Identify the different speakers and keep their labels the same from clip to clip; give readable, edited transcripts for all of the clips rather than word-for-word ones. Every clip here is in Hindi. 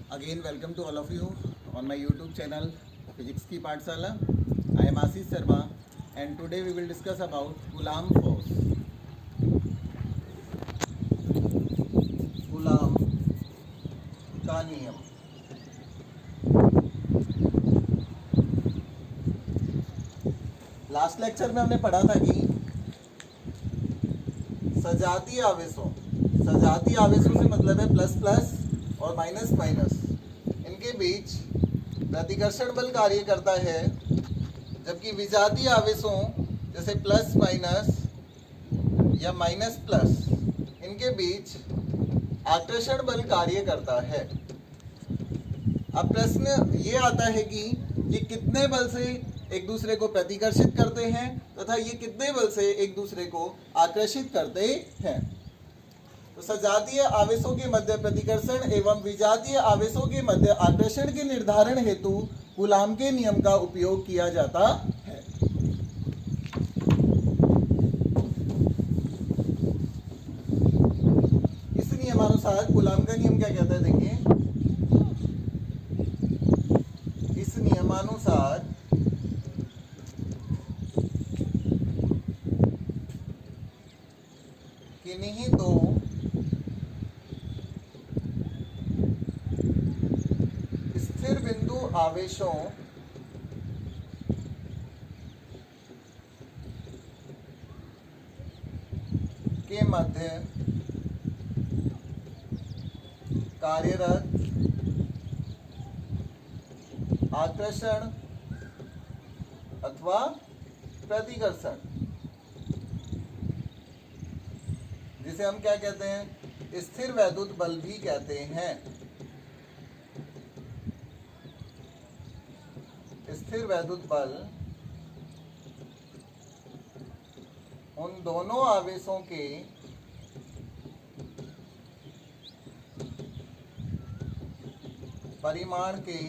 Speaker 1: Again, welcome to all of you on my YouTube channel Physics की पाठशाला. I am Ashish Sharma and today we will discuss about Coulomb force. Coulomb का नियम. लास्ट लेक्चर में हमने पढ़ा था कि सजातीय आवेशों से मतलब है प्लस प्लस और माइनस माइनस, इनके बीच प्रतिकर्षण बल कार्य करता है, जबकि विजातीय आवेशों जैसे प्लस माइनस या माइनस प्लस, इनके बीच आकर्षण बल कार्य करता है. अब प्रश्न ये आता है कि ये कितने बल से एक दूसरे को प्रतिकर्षित करते हैं तथा ये कितने बल से एक दूसरे को आकर्षित करते हैं. तो सजातीय आवेशों के मध्य प्रतिकर्षण एवं विजातीय आवेशों के मध्य आकर्षण के निर्धारण हेतु कूलाम के नियम का उपयोग किया जाता है. इस नियमानुसार कूलाम का नियम क्या कहता है, देखिए. इस नियमानुसार किन्हीं दो स्थिर बिंदु आवेशों के मध्य कार्यरत आकर्षण अथवा प्रतिकर्षण, जिसे हम क्या कहते हैं, स्थिर वैद्युत बल भी कहते हैं. स्थिर वैद्युत बल उन दोनों आवेशों के परिमाण के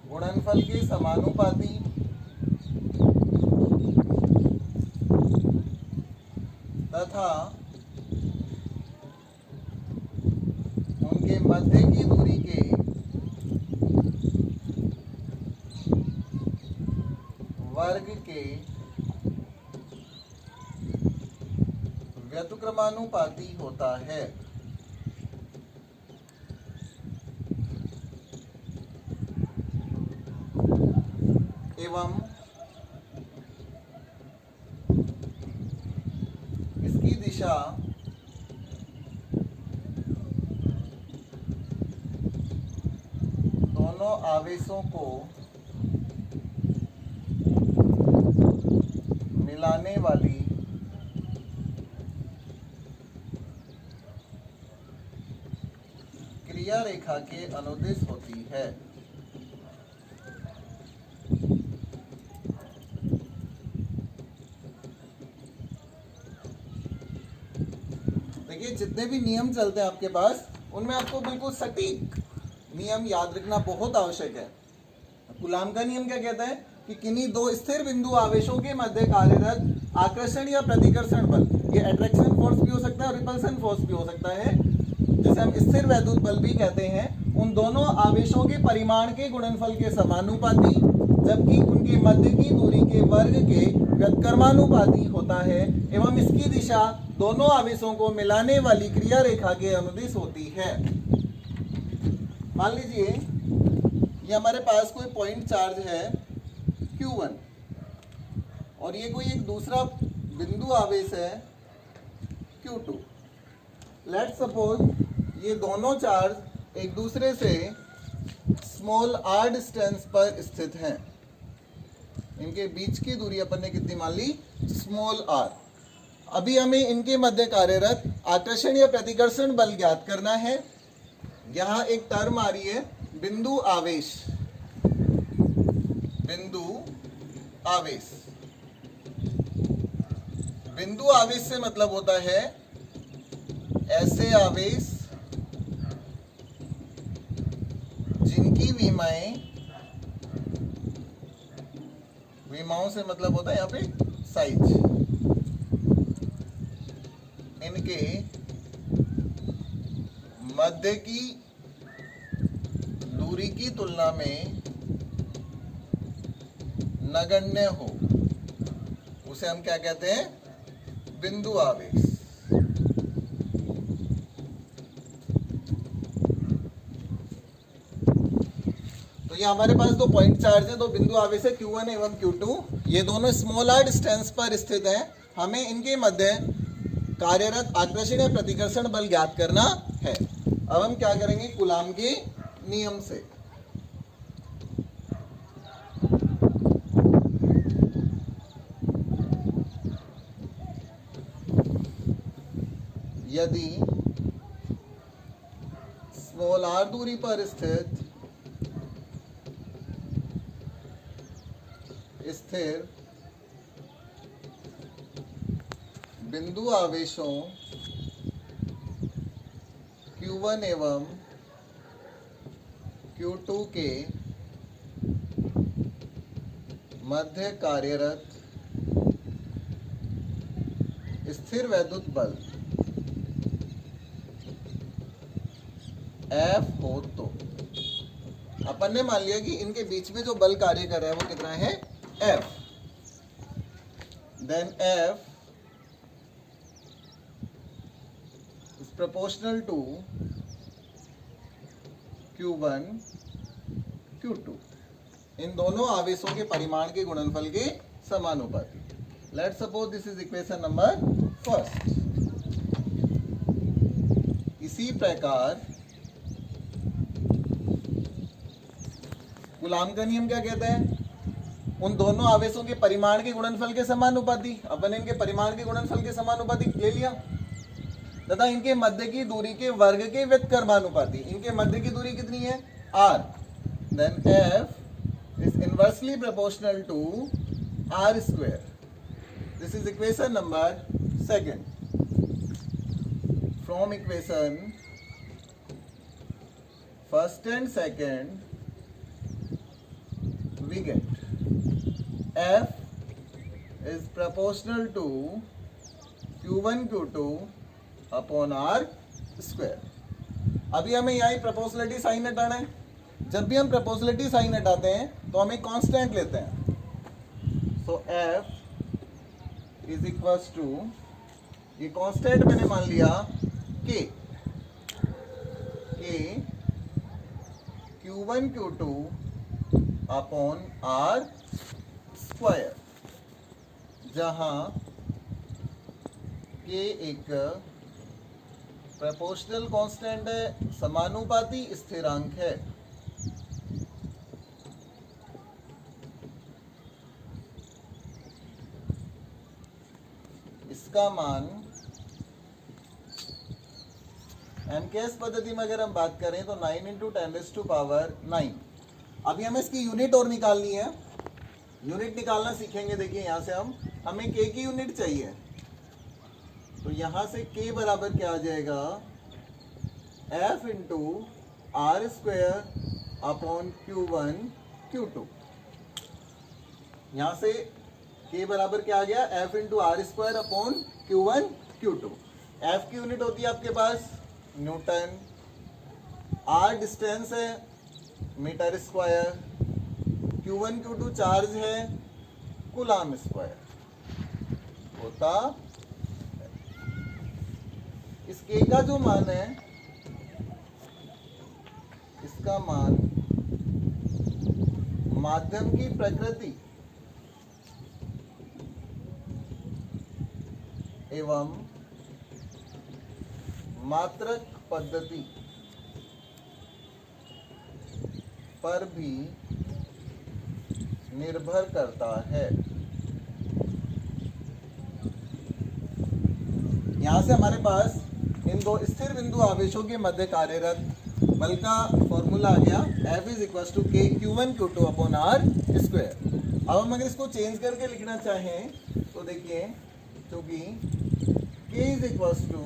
Speaker 1: गुणनफल के समानुपाती तथा उनके मध्य की दूरी के वर्ग के व्युत्क्रमानुपाती होता है. एवं इसकी दिशा दोनों आवेशों को मिलाने वाली क्रिया रेखा के अनुदिश होती है. देखिए, जितने भी नियम चलते हैं आपके पास, उनमें आपको बिल्कुल सटीक नियम याद रखना बहुत आवश्यक है. कूलाम का नियम क्या कहता है कि किन्हीं दो स्थिर बिंदु आवेशों के मध्य कार्यरत आकर्षण या प्रतिकर्षण बल, ये अट्रैक्शन फोर्स भी हो सकता है और रिपल्सन फोर्स भी हो सकता है, जिसे हम स्थिर वैद्युत बल भी कहते हैं, उन दोनों आवेशों के परिमाण के गुणनफल के समानुपाती जबकि उनके मध्य की दूरी के वर्ग के व्युत्क्रमानुपाती होता है एवं इसकी दिशा दोनों आवेशों को मिलाने वाली क्रिया रेखा के अनुदिश होती है. मान लीजिए ये हमारे पास कोई पॉइंट चार्ज है Q1 और ये कोई एक दूसरा बिंदु आवेश है Q2. लेट्स सपोज ये दोनों चार्ज एक दूसरे से स्मॉल r डिस्टेंस पर स्थित हैं. इनके बीच की दूरी अपन ने कितनी मान ली, स्मॉल r. अभी हमें इनके मध्य कार्यरत आकर्षण या प्रतिकर्षण बल ज्ञात करना है. यहां एक टर्म आ रही है बिंदु आवेश. बिंदु आवेश, बिंदु आवेश से मतलब होता है ऐसे आवेश जिनकी विमाएं, विमाओं से मतलब होता है यहाँ पे साइज, उनके मध्य की दूरी की तुलना में नगण्य हो, उसे हम क्या कहते हैं? बिंदु आवेश। तो ये हमारे पास दो पॉइंट चार्ज है, दो बिंदु आवेश है Q1 एवं Q2। ये दोनों स्मॉल r डिस्टेंस पर स्थित है। हमें इनके मध्य कार्यरत आकर्षण या प्रतिकर्षण बल ज्ञात करना है। अब हम क्या करेंगे? कूलाम के नियम से। यदि स्मॉल r दूरी पर स्थित स्थिर बिंदु आवेशों Q1 एवं Q2 के मध्य कार्यरत स्थिर वैद्युत बल F हो तो अपन ने मान लिया कि इनके बीच में जो बल कार्य कर रहा है वो कितना है? F। Then F is proportional to Q1 Q2, इन दोनों आवेशों के परिमाण के गुणनफल के समानुपाती। Let's suppose this is equation number first। इसी प्रकार कूलाम का नियम क्या कहता है? उन दोनों आवेशों के परिमाण के गुणनफल के समानुपाती। अपन इनके परिमाण के गुणनफल के समानुपाती ले लिया, तथा इनके मध्य की दूरी के वर्ग के व्युत्क्रमानुपाती। इनके मध्य की दूरी कितनी है? r। Then F is inversely proportional to r square। This is equation number second। From equation first and second we get F is proportional to Q1 Q2 upon r square. अभी हमें यहाँ प्रोपोर्शनलिटी साइन हटाना है। जब भी हम प्रोपोर्शनलिटी साइन हटाते हैं तो हम एक कांस्टेंट लेते हैं। सो F इज इक्वल्स टू, ये कांस्टेंट मैंने मान लिया K Q1 Q2 upon r square, जहां K एक प्रोपोर्शनल कांस्टेंट है, समानुपाती स्थिरांक है। इसका मान एमकेएस पद्धति में अगर हम बात करें तो 9 × 10⁹ अभी हमें इसकी यूनिट और निकालनी है। यूनिट निकालना सीखेंगे। देखिए यहां से हमें K की यूनिट चाहिए, तो यहां से K बराबर क्या आ जाएगा? F into r square upon Q1 Q2। यहां से K बराबर क्या आ गया? F into r square upon Q1 Q2। F की यूनिट होती है आपके पास न्यूटन, r डिस्टेंस है metre square, Q1 Q2 charge है कूलाम स्क्वायर होता। इस K का जो मान है, इसका मान माध्यम की प्रकृति एवं मात्रक पद्धति पर भी निर्भर करता है। यहां से हमारे पास इन दो स्थिर बिंदु आवेशों के मध्य कार्यरत बल का फॉर्मूला आ गया। F is equal to K Q1 Q2 upon r square. अब हम अगर इसको चेंज करके लिखना चाहें तो देखिए, क्योंकि K is equal to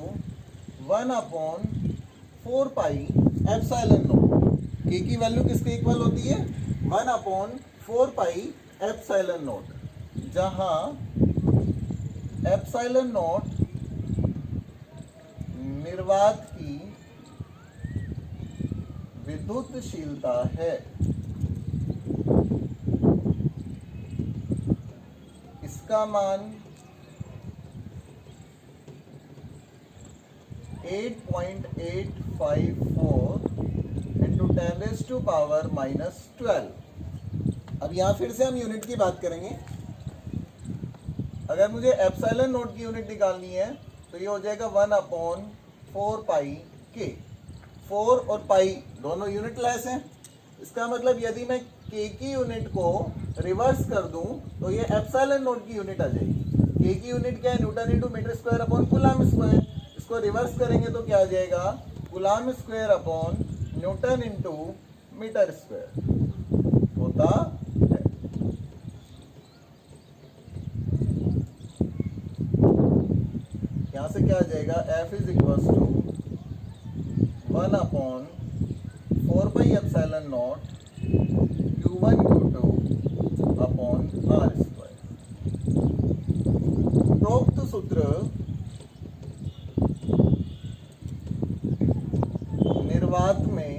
Speaker 1: 1 upon 4 pi epsilon naught. K की वैल्यू किसके इक्वल होती है? 1 अपॉन 4 पाई एप्सिलॉन नॉट, जहां एप्सिलॉन नॉट निर्वात की विद्युतशीलता है। इसका मान 8.854 इंटू 10⁻⁻12। अब यहां फिर से हम यूनिट की बात करेंगे। अगर मुझे एप्सिलॉन नोट की यूनिट निकालनी है तो ये हो जाएगा 1/4 पाई के। 4 और पाई दोनों यूनिट लेस हैं। इसका मतलब यदि मैं के की यूनिट को रिवर्स कर दूं तो ये एप्सिलॉन नोट की यूनिट आ जाएगी। के की यूनिट क्या है? Newton into metre square upon coulomb square. इसको रिवर्स करेंगे तो क्या आ जाएगा? Coulomb square upon newton into metre square होता है। यहां से क्या आ जाएगा? F is equals to 1/4 pi epsilon naught Q1 Q2 upon R square. उपरोक्त सूत्र निर्वात में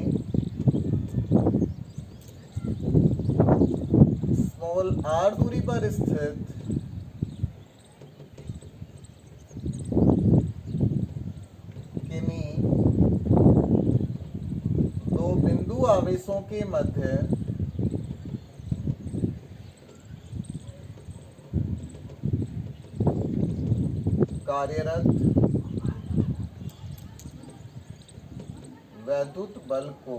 Speaker 1: स्मॉल r दूरी पर स्थित किन्हीं दो बिंदु आवेशों के मध्य कार्यरत वैद्युत बल को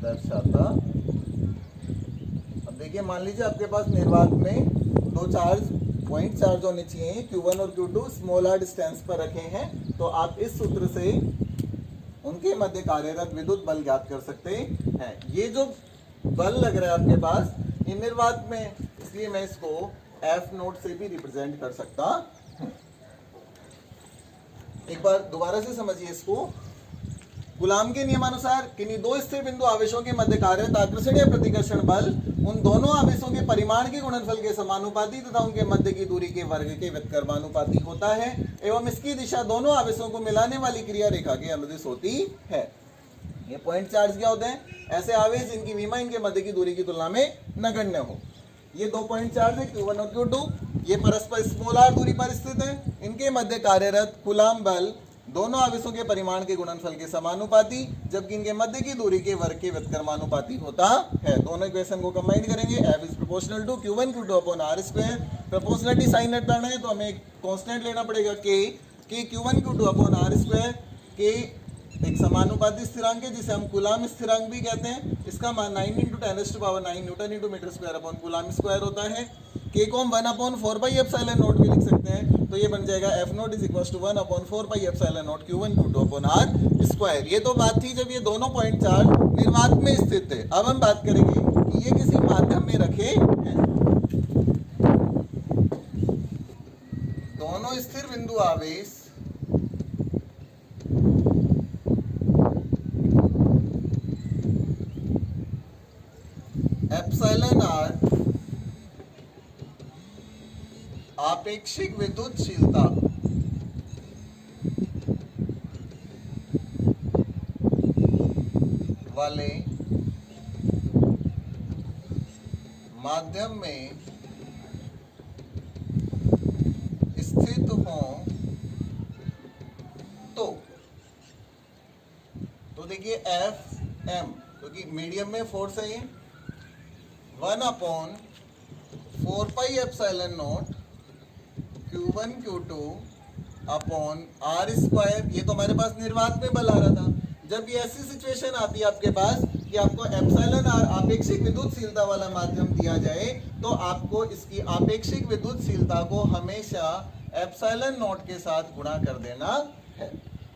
Speaker 1: दर्शाता। अब देखिए, मान लीजिए आपके पास निर्वात में दो पॉइंट चार्ज होने चाहिए, Q1 और Q2 स्मॉल r डिस्टेंस पर रखे हैं। तो आप इस सूत्र से उनके मध्य कार्यरत विद्युत बल ज्ञात कर सकते हैं। ये जो बल लग रहा है आपके पास ये निर्वात में, इसलिए मैं इसको F नोट से भी रिप्रेजेंट कर सकता हूं। एक बार दोबारा से समझिए इसको। कूलाम के नियमानुसार किन्हीं दो स्थिर बिंदु आवेशों के मध्य कार्यरत आकर्षण या प्रतिकर्षण बल उन दोनों आवेशों के परिमाण के गुणनफल के समानुपाती तथा उनके मध्य की दूरी के वर्ग के व्युत्क्रमानुपाती होता है एवं इसकी दिशा दोनों आवेशों को मिलाने वाली क्रिया रेखा के अनुदिश होती है। ये पॉइंट चार्ज क्या होते हैं? ऐसे आवेश जिनकी विमा इनके मध्य की दूरी की तुलना में नगण्य हो। ये दो पॉइंट चार्ज है Q1 और Q2। ये परस्पर स्मॉल r दूरी पर स्थित है। इनके मध्य कार्यरत कूलाम बल दोनों आवेशों के परिमाण के गुणनफल के समानुपाती जबकि इनके मध्य की दूरी के वर्ग के व्युत्क्रमानुपाती होता है। दोनों इक्वेशन को कंबाइन करेंगे। F is proportional to Q1 Q2 upon R square. Proportionality sign हटाना है तो हमें एक कांस्टेंट लेना पड़ेगा K Q1 Q2 upon R square. K एक समानुपाती स्थिरांक है जिसे हम कूलाम स्थिरांक भी कहते हैं। इसका मान 9 × 10⁻⁹ newton into metre square upon coulomb square होता है। K को हम 1/4 पाई एप्सिलॉन नॉट भी लिख सकते हैं। तो ये बन जाएगा F naught is equal to 1/4 pi epsilon naught Q1 Q2 upon R square. ये तो बात थी जब ये दोनों पॉइंट चार्ज निर्वात में स्थित थे। अब हम बात करेंगे कि ये किसी माध्यम में रखे हैं। दोनों स्थिर बिंदु आवेश एप्सिलॉन R आपेक्षिक विद्युतशीलता वाले माध्यम में स्थित हों तो देखिए FM क्योंकि मीडियम में फोर्स है ये 1/4 pi epsilon naught Q1 Q2 upon R square. ये तो हमारे पास निर्वात में बल आ रहा था। जब ये ऐसी सिचुएशन आती है आपके पास कि आपको एप्सिलॉन R आपेक्षिक विद्युतशीलता वाला माध्यम दिया जाए तो आपको इसकी आपेक्षिक विद्युतशीलता को हमेशा एप्सिलॉन नॉट के साथ गुणा कर देना है।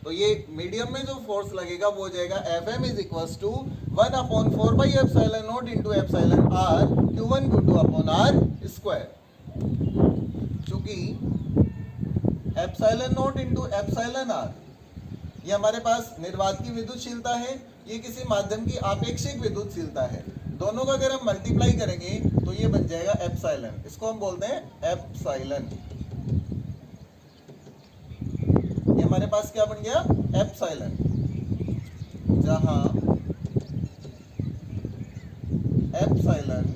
Speaker 1: तो ये मीडियम में जो फोर्स लगेगा वो हो जाएगा Fm is equals to 1/4 pi epsilon naught into epsilon R Q1 Q2 upon R square. चूंकि epsilon naught into epsilon R ये हमारे पास निर्वात की विद्युतशीलता है, ये किसी माध्यम की आपेक्षिक विद्युतशीलता है। दोनों का अगर हम मल्टीप्लाई करेंगे तो ये बन जाएगा एप्सिलॉन। इसको हम बोलते हैं एप्सिलॉन। पास क्या बन गया, एप्सिलॉन, जहां एप्सिलॉन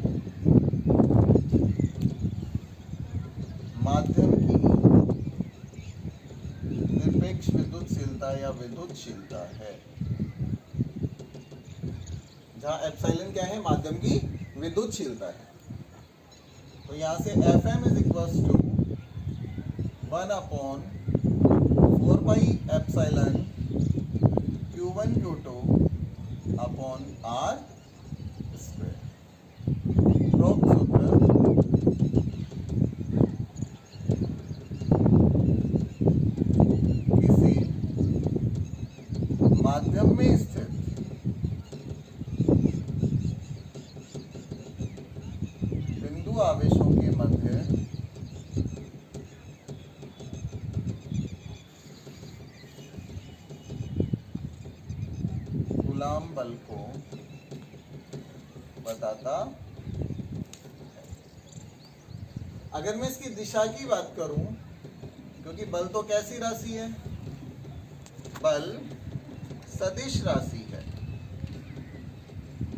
Speaker 1: माध्यम की निरपेक्ष विद्युतशीलता या विद्युतशीलता है। जहां एप्सिलॉन क्या है, माध्यम की विद्युतशीलता है। तो यहां से Fm is equals to 1/4 pi epsilon Q1 Q2 upon R square. उपरोक्त सूत्र किसी माध्यम में स्थित बिंदु आवेशों के मध्य कूलाम बल को बताता है। अगर मैं इसकी दिशा की बात करूं, क्योंकि बल तो कैसी राशि है, बल सदिश राशि है,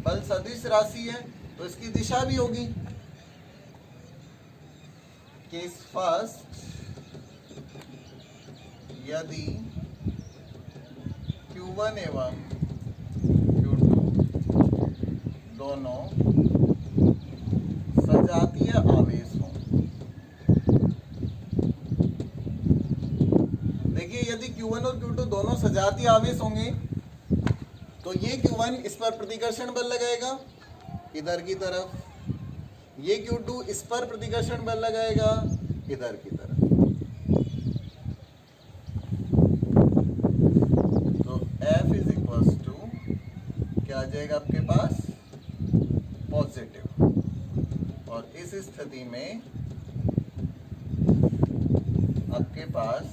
Speaker 1: बल सदिश राशि है, तो इसकी दिशा भी होगी। केस फर्स्ट, यदि Q1 एवं Q2 दोनों सजातीय आवेश हों। देखिए, यदि Q1 और Q2 दोनों सजातीय आवेश होंगे तो ये Q1 इस पर प्रतिकर्षण बल लगाएगा इधर की तरफ, ये Q2 इस पर प्रतिकर्षण बल लगाएगा इधर की तरफ। तो F इज इक्वल्स टू क्या आ जाएगा आपके पास, पॉजिटिव। और इस स्थिति में आपके पास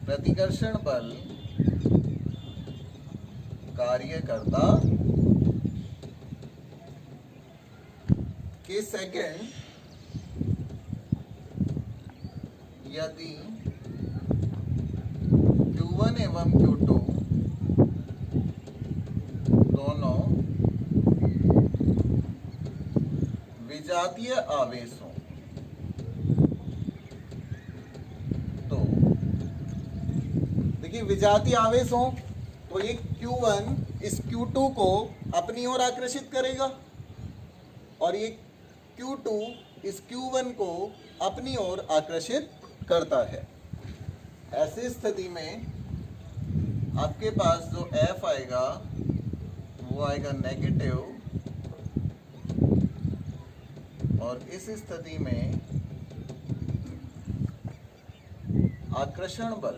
Speaker 1: प्रतिकर्षण बल कार्य करता के सेकंड, यदि Q1 एवं Q2 दोनों विजातीय आवेश हों। तो देखिए, विजातीय आवेश हों तो ये Q1 इस Q2 को अपनी ओर आकर्षित करेगा और ये Q2 इस Q1 को अपनी ओर आकर्षित करता है। ऐसी स्थिति में आपके पास जो F आएगा वो आएगा नेगेटिव, और इस स्थिति में आकर्षण बल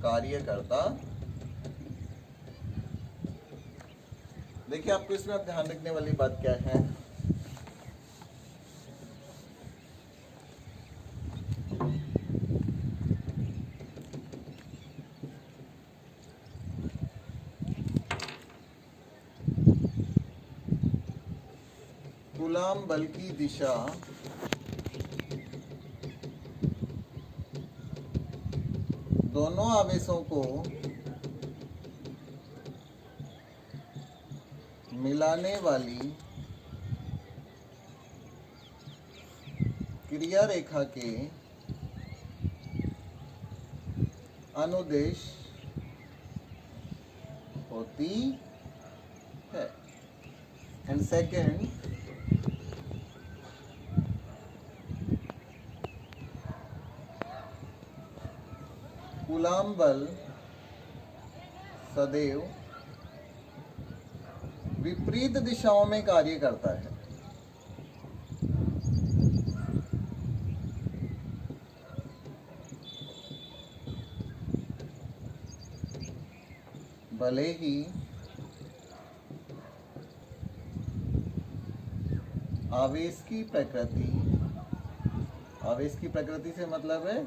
Speaker 1: कार्य करता। देखिए, आपको इसमें अब ध्यान रखने वाली बात क्या है, कूलाम बल की दिशा दोनों आवेशों को मिलाने वाली क्रिया रेखा के अनुदेश होती है। एंड सेकेंड, कूलाम बल सदैव विपरीत दिशाओं में कार्य करता है। भले ही आवेश की प्रकृति से मतलब है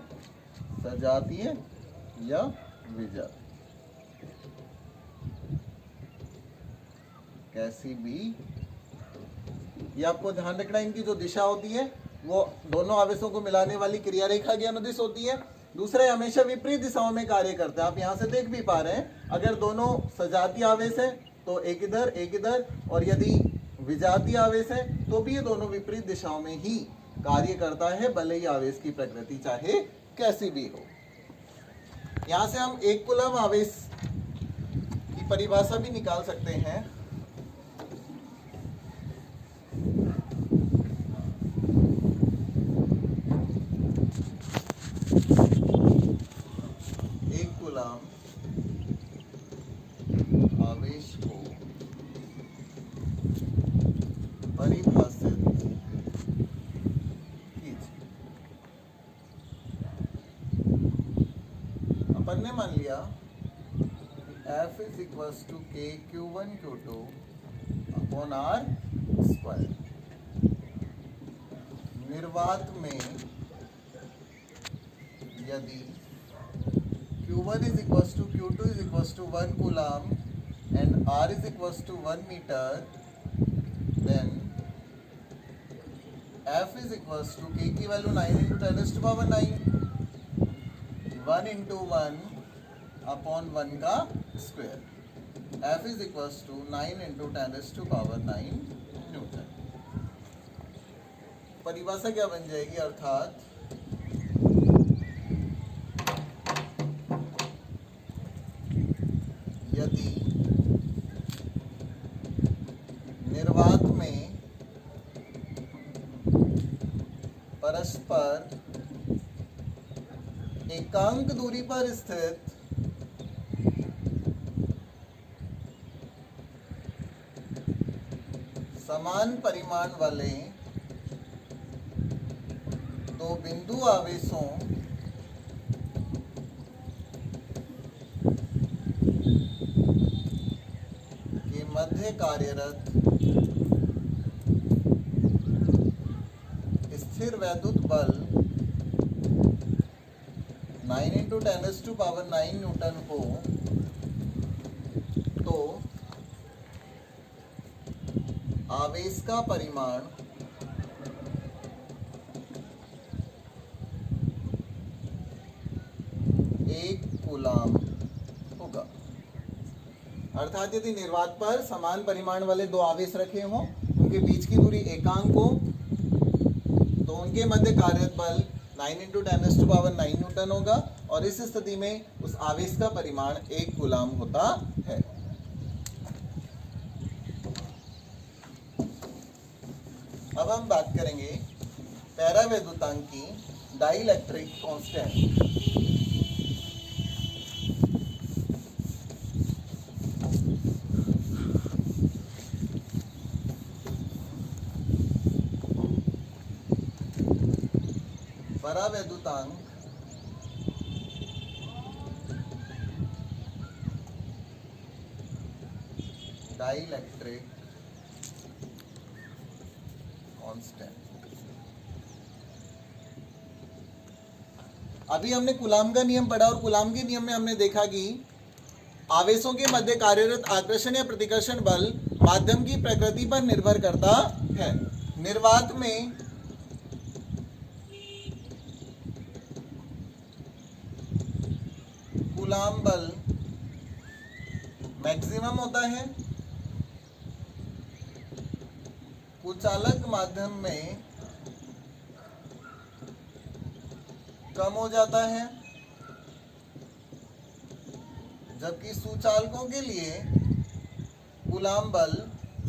Speaker 1: सजातीय या विजातीय, कैसी भी ये आपको ध्यान रखना, इनकी जो दिशा होती है वो दोनों आवेशों को मिलाने वाली क्रिया रेखा की अनुदिश होती है। दूसरा, हमेशा विपरीत दिशाओं में कार्य करता है। आप यहाँ से देख भी पा रहे हैं, अगर दोनों सजातीय आवेश है तो एक इधर, और यदि विजातीय आवेश है तो भी ये दोनों विपरीत दिशाओं में ही कार्य करता है, भले ही आवेश की प्रकृति चाहे कैसी भी हो। यहाँ से हम एक कूलम आवेश की परिभाषा भी निकाल सकते हैं। एक कूलम आवेश को परिभाषित कीजिए। अपन ने मान लिया F is equals to K Q1 Q2 upon R square। निर्वात में यदि Q1 is equals to Q2 is equals to 1 coulomb and R is equals to 1 meter, then F is equals to K की value 9 into 10 raised to power 9, 1 into 1 upon 1 का square. F is equals to 9 into 10 raised to power 9 Newton. परिभाषा क्या बन जाएगी, अर्थात यदि निर्वात में परस्पर एकांक दूरी पर स्थित समान परिमाण वाले दो बिंदु आवेशों के मध्य कार्यरत स्थिर वैद्युत बल 9 into 10 raised to power 9 Newton हो तो आवेश का परिमाण एक कूलम होगा। अर्थात यदि निर्वात पर समान परिमाण वाले दो आवेश रखे हों, उनके बीच की दूरी एकांक हो, तो उनके मध्य कार्यरत बल 9 into 10 raised to power 9 Newton होगा, और इस स्थिति में उस आवेश का परिमाण एक कूलम होता है। अब हम बात करेंगे पैरावैद्युतांक की डाइलेक्ट्रिक कांस्टेंट। परावैद्युतांक डाइलेक्ट्रिक कांस्टेंट। अभी हमने कूलॉम का नियम पढ़ा, और कूलॉम के नियम में हमने देखा कि आवेशों के मध्य कार्यरत आकर्षण या प्रतिकर्षण बल माध्यम की प्रकृति पर निर्भर करता है। निर्वात में कूलॉम बल मैक्सिमम होता है, कुचालक माध्यम में कम हो जाता है, जबकि सुचालकों के लिए कूलॉम बल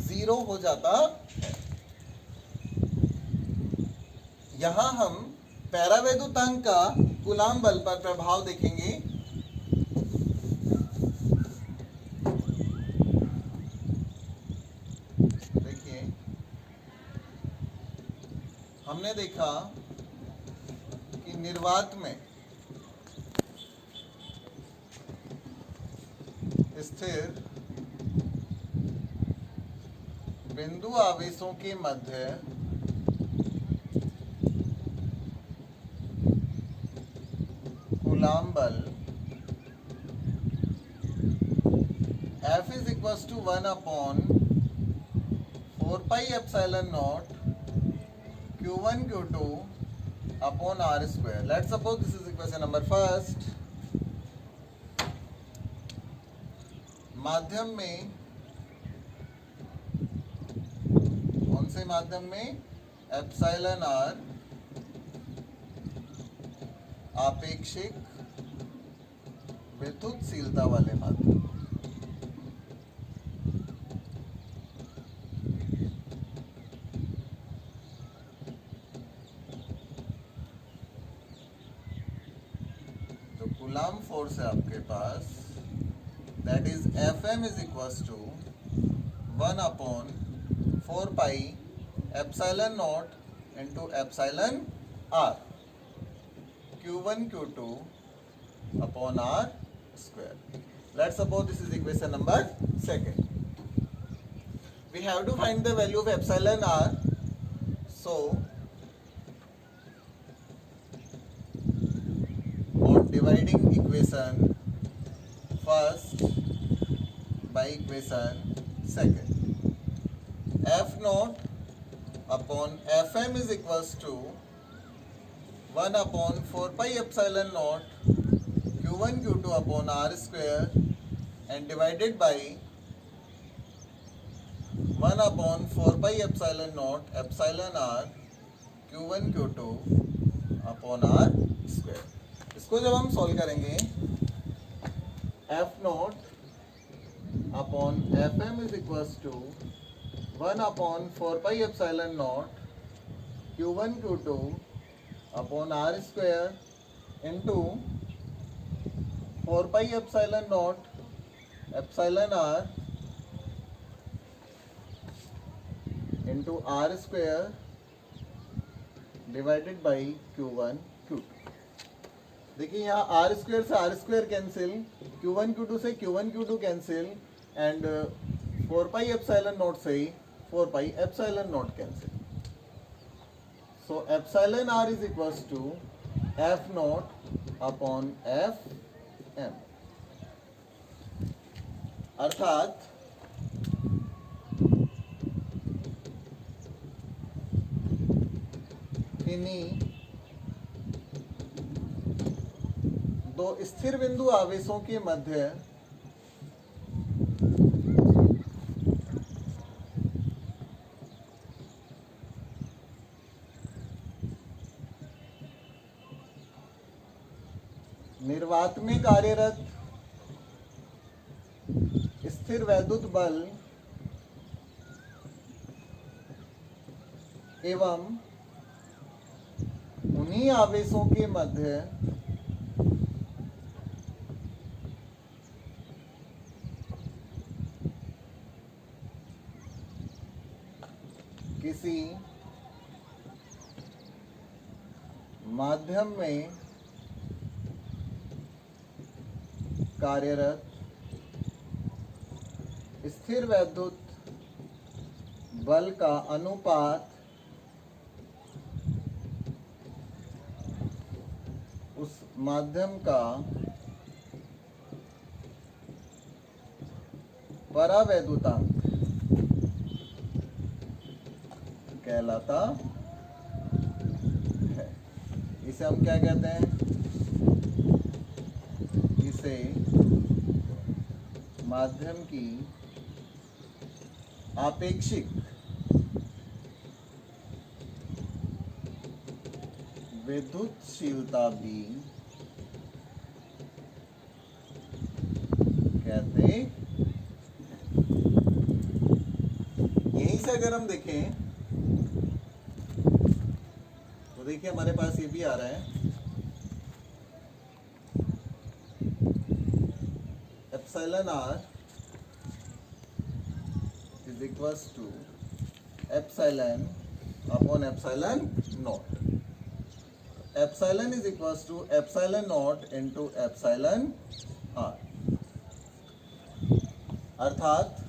Speaker 1: 0 हो जाता है। यहां हम पैरावैद्युतांक का कूलॉम बल पर प्रभाव देखेंगे। देखिए, हमने देखा कि निर्वात में स्थिर बिंदु आवेशों के मध्य कूलॉम बल F is equals to 1 upon 4 pi epsilon naught Q1 Q2 upon R square. Let's suppose this is equation number first. माध्यम में, कौन से माध्यम में? एप्सिलॉन आर आपेक्षिक विद्युतशीलता वाले माध्यम। जो कूलाम फोर्स है आपके पास, that is Fm is equals to 1 upon 4 pi epsilon naught into epsilon r Q1 Q2 upon r square. Let's suppose this is equation number second. We have to find the value of epsilon r. So on dividing equation first by equation second, F naught upon Fm is equals to 1 upon 4 pi epsilon naught Q1 Q2 upon R square and divided by 1 upon 4 pi epsilon naught epsilon R Q1 Q2 upon R square. इसको जब हम सॉल्व करेंगे, F naught upon Fm is equals to 1 upon 4 pi epsilon naught Q1 Q2 upon R square into 4 pi epsilon naught epsilon R into R square divided by Q1 Q2. देखिए यहाँ आर स्क्वेयर से R square cancel, Q1 Q2 से Q1 Q2 cancel and 4 pi epsilon naught से 4 pi epsilon naught cancel. So epsilon R is equals to F not upon F M. अर्थात इन्हीं दो स्थिर बिंदु आवेशों के मध्य निर्वात में कार्यरत स्थिर वैद्युत बल एवं उन्हीं आवेशों के मध्य किसी माध्यम में कार्यरत स्थिर वैद्युत बल का अनुपात उस माध्यम का परावैद्युतांक कहलाता है. इसे हम क्या कहते हैं? इसे माध्यम की आपेक्षिक विद्युतशीलता भी कहते हैं. यहीं से अगर हम देखें तो देखिए हमारे पास ये भी आ रहा है epsilon R is equals to epsilon upon epsilon naught. Epsilon is equals to epsilon naught into epsilon R. अर्थात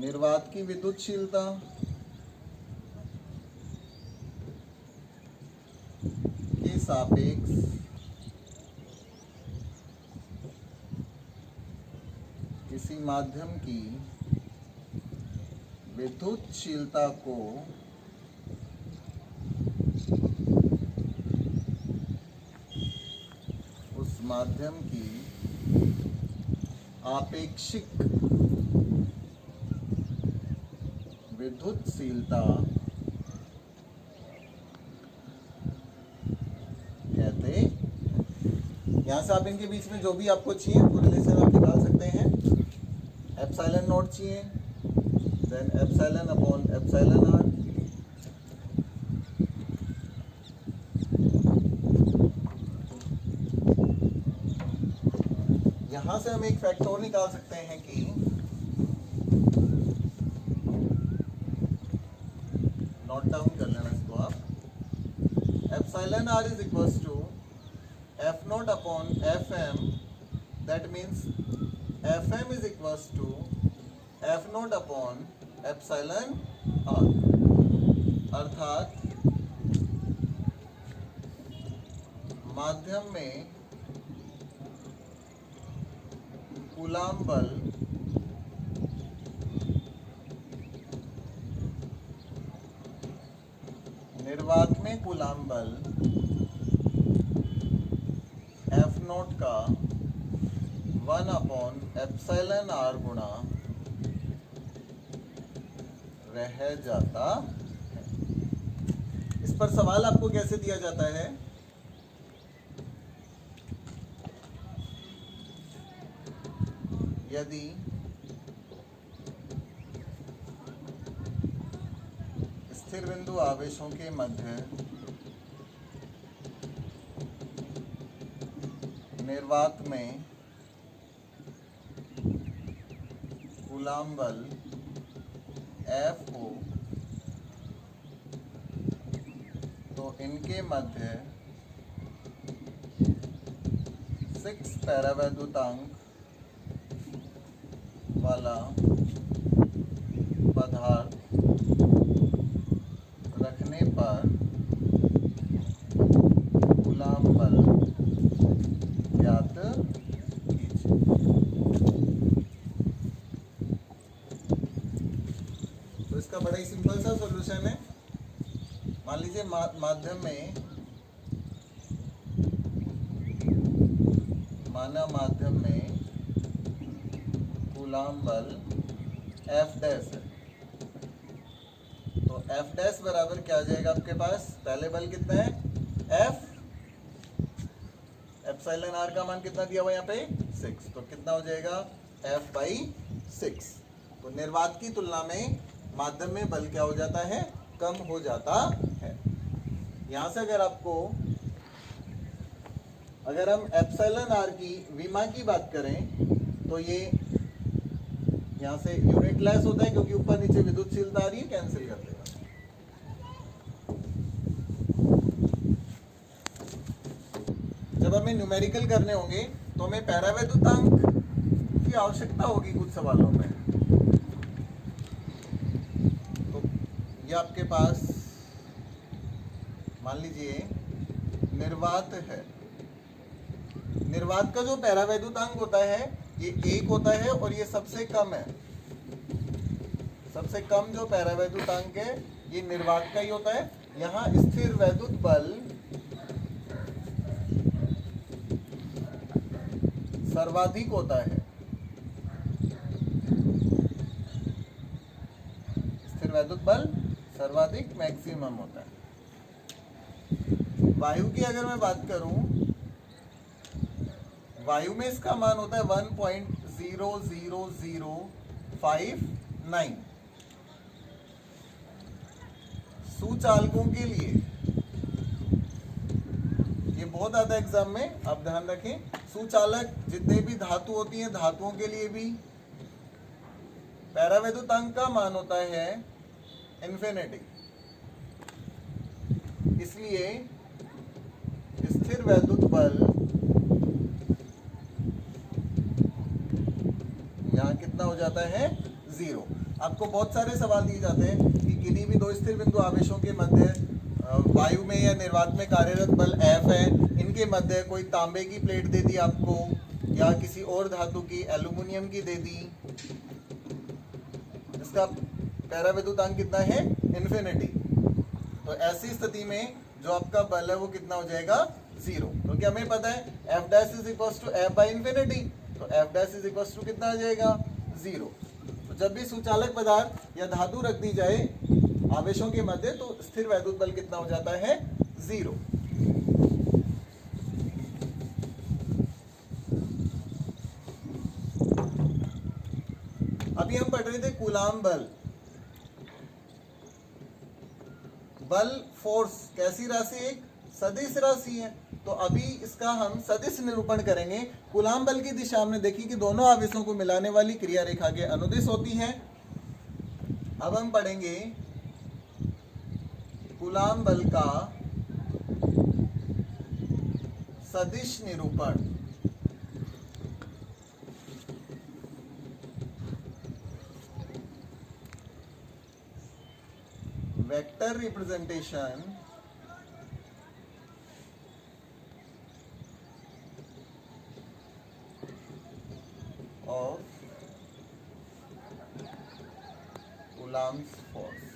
Speaker 1: निर्वात की विद्युतशीलता के सापेक्ष किसी माध्यम की विद्युतशीलता को उस माध्यम की आपेक्षिक विद्युतशीलता कहते हैं। यहां से आप इनके बीच में जो भी आपको चाहिए वो रिलेशन आप निकाल सकते हैं। एप्सिलॉन नॉट चाहिए, then epsilon upon epsilon R, यहां से हम एक फैक्टर निकाल सकते हैं कि नोट डाउन कर लेना इसको आप, epsilon R is equals to F not upon F M, that means F M is equals to F not upon epsilon R, अर्थात माध्यम में कूलाम बल निर्वात में कूलाम बल एफ नॉट का 1 अपॉन एप्सिलॉन आर गुणा रह जाता है। इस पर सवाल आपको कैसे दिया जाता है? यदि स्थिर बिंदु आवेशों के मध्य निर्वात में कूलाम बल F हो तो इनके मध्य 6 पैरावैद्युतांक वाला पदार्थ रखने पर कूलाम बल ज्ञात कीजिए। तो इसका बड़ा ही सिंपल सा सॉल्यूशन है। मान लीजिए माध्यम में माध्यम में कूलाम बल F डैश है, तो F डैश बराबर क्या आ जाएगा आपके पास? पहले बल कितना है? F, एप्सिलॉन आर का मान कितना दिया हुआ यहाँ पे? 6, तो कितना हो जाएगा? F by 6। तो निर्वात की तुलना में माध्यम में बल क्या हो जाता है? कम हो जाता है। यहां से अगर हम एप्सिलॉन आर की विमा की बात करें तो ये यहां से यूनिट लेस होता है क्योंकि ऊपर नीचे विद्युतशीलता आ रही है, कैंसिल कर देगा। जब हमें न्यूमेरिकल करने होंगे तो हमें पैरावैद्युतांक की आवश्यकता होगी कुछ सवालों में। तो ये आपके पास मान लीजिए निर्वात है, निर्वात का जो पैरावैद्युतांक होता है ये 1 होता है और ये सबसे कम है। सबसे कम जो पैरावैद्युतांक है ये निर्वात का ही होता है। यहाँ स्थिर वैद्युत बल सर्वाधिक होता है, स्थिर वैद्युत बल सर्वाधिक मैक्सिमम होता है। वायु की अगर मैं बात करूं, वायु में इसका मान होता है 1.00059। सुचालकों के लिए ये बहुत ज्यादा एग्जाम में आप ध्यान रखें, सुचालक जितने भी धातु होती हैं धातुओं के लिए भी पैरावैद्युतांक का मान होता है इन्फिनिटी। इसलिए स्थिर वैद्युत बल यहाँ कितना हो जाता है? 0। आपको बहुत सारे सवाल दिए जाते हैं कि किन्हीं भी दो स्थिर बिंदु आवेशों के मध्य वायु में या निर्वात में कार्यरत बल F है, इनके मध्य कोई तांबे की प्लेट दे दी आपको या किसी और धातु की, एल्यूमिनियम की दे दी, इसका पैराविद्युतांक कितना है, इन्फिनिटी, तो ऐसी स्थिति में जो आपका बल है वो कितना हो जाएगा, 0, क्योंकि हमें पता है F dash is equal to F by infinity, तो F dash is equal to कितना आ जाएगा, 0। तो जब भी सुचालक पदार्थ या धातु रख दी जाए आवेशों के मध्य, तो स्थिर वैद्युत बल कितना हो जाता है, 0। अभी हम पढ़ रहे थे कूलाम बल। बल, फोर्स कैसी राशि, एक सदिश राशि है, तो अभी इसका हम सदिश निरूपण करेंगे। कूलाम बल की दिशा में देखिए कि दोनों आवेशों को मिलाने वाली क्रिया रेखा के अनुदिश होती है। अब हम पढ़ेंगे कूलाम बल का सदिश निरूपण। Vector representation of Coulomb's force।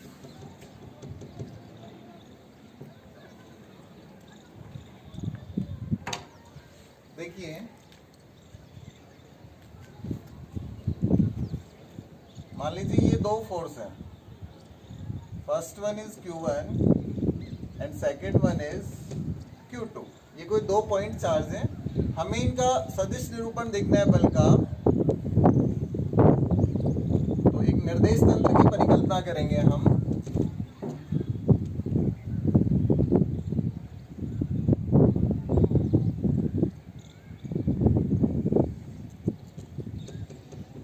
Speaker 1: देखिए मान लीजिए ये दो फोर्स हैं, first one is Q1 and second one is Q2। ये कोई दो पॉइंट चार्ज हैं, हमें इनका सदिश निरूपण देखना है बल का, तो एक निर्देश तंत्र की परिकल्पना करेंगे हम।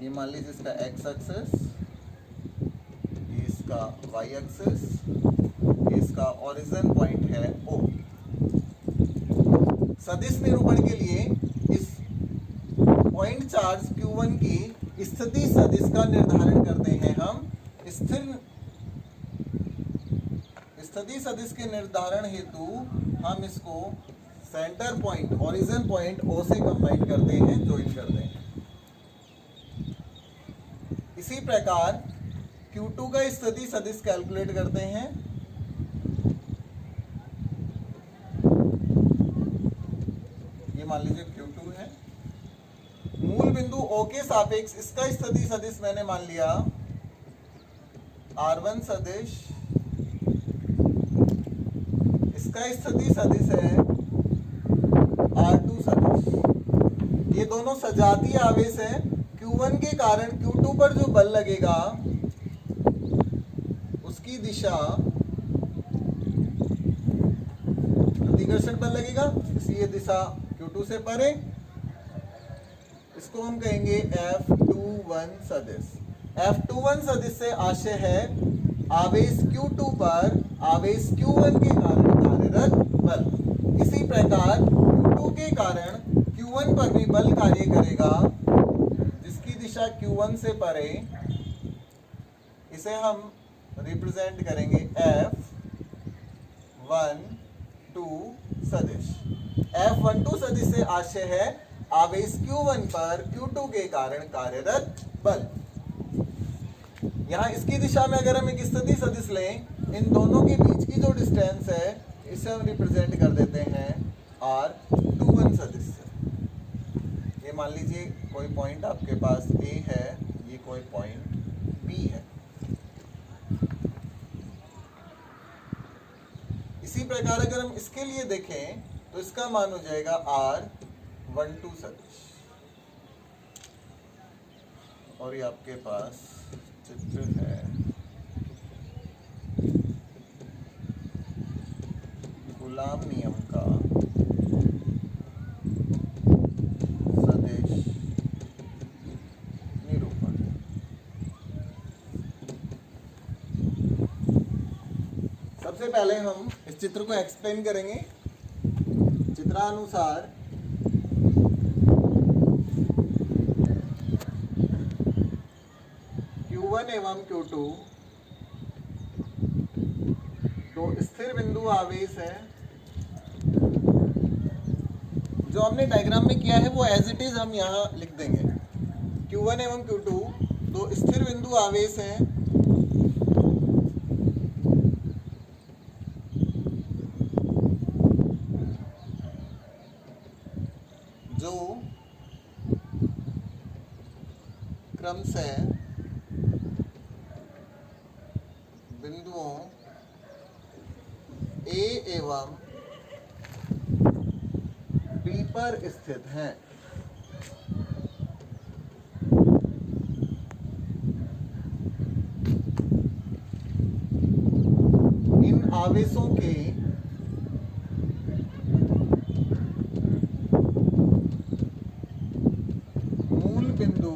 Speaker 1: ये मान लीजिए इसका एक्स एक्सिस, इसका वाई एक्सिस, इसका ओरिजिन पॉइंट है O। सदिश निरूपण के लिए इस पॉइंट चार्ज Q1 की स्थिति सदिश का निर्धारण करते हैं हम। स्थिति सदिश के निर्धारण हेतु हम इसको centre point, origin point O से कंबाइन करते हैं, ज्वाइन करते हैं। इसी प्रकार Q2 का स्थिति सदिश कैलकुलेट करते हैं। ये मान लीजिए Q2 है, मूल बिंदु O के सापेक्ष इसका स्थिति सदिश मैंने मान लिया R1 सदिश, इसका स्थिति सदिश है R2 सदिश। ये दोनों सजातीय आवेश है। Q1 के कारण Q2 पर जो बल लगेगा उसकी दिशा, प्रतिकर्षण बल लगेगा, इसलिए दिशा Q2 से परे, इसको हम कहेंगे F21 सदिश। F21 सदिश से आशय है आवेश Q2 पर आवेश Q1 के कारण कार्यरत बल। इसी प्रकार Q2 के कारण Q1 पर भी बल कार्य करेगा जिसकी दिशा Q1 से परे, इसे हम रिप्रेजेंट करेंगे F12 सदिश। F12 सदिश से आशय है आवेश Q1 पर Q2 के कारण कार्यरत बल। यहाँ इसकी दिशा में अगर हम एक स्थिति सदिश लें, इन दोनों के बीच की जो डिस्टेंस है इसे हम रिप्रेजेंट कर देते हैं R21 सदिश से। ये मान लीजिए कोई पॉइंट आपके पास A है, ये कोई पॉइंट B है। इसी प्रकार अगर हम इसके लिए देखें तो इसका मान हो जाएगा R12 सदिश। और ये आपके पास चित्र है, कूलाम नियम का सदिश निरूपण। सबसे पहले हम इस चित्र को एक्सप्लेन करेंगे। चित्रानुसार Q1 एवं Q2 दो स्थिर बिंदु आवेश है जो हमने डायग्राम में किया है वो एज इट इज हम यहाँ लिख देंगे। Q1 एवं Q2 दो स्थिर बिंदु आवेश हैं जो क्रम से बिंदुओं A एवं B पर स्थित हैं। इन आवेशों के मूल बिंदु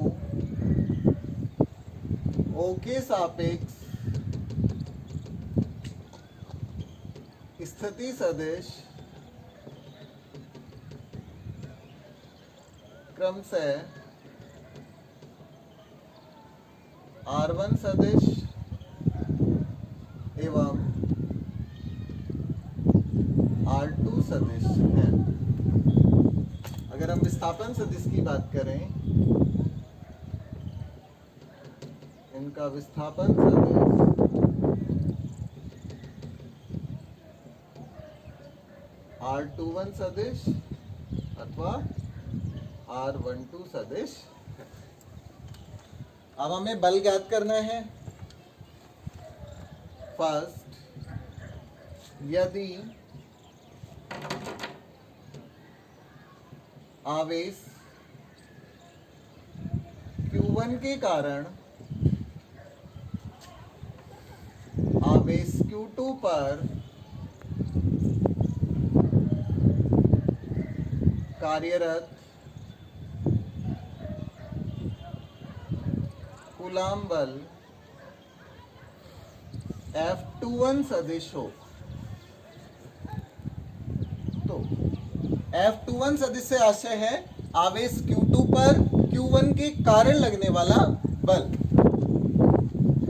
Speaker 1: O के सापेक्ष स्थिति सदिश क्रम से R1 सदिश एवं R2 सदिश है। अगर हम विस्थापन सदिश की बात करें, इनका विस्थापन सदिश R21 सदिश अथवा R12 सदिश है। अब हमें बल ज्ञात करना है। फर्स्ट, यदि आवेश Q1 के कारण आवेश Q2 पर कार्यरत कूलाम बल F21 सदिश हो, तो F21 सदिश से आशय है आवेश Q2 पर Q1 के कारण लगने वाला बल।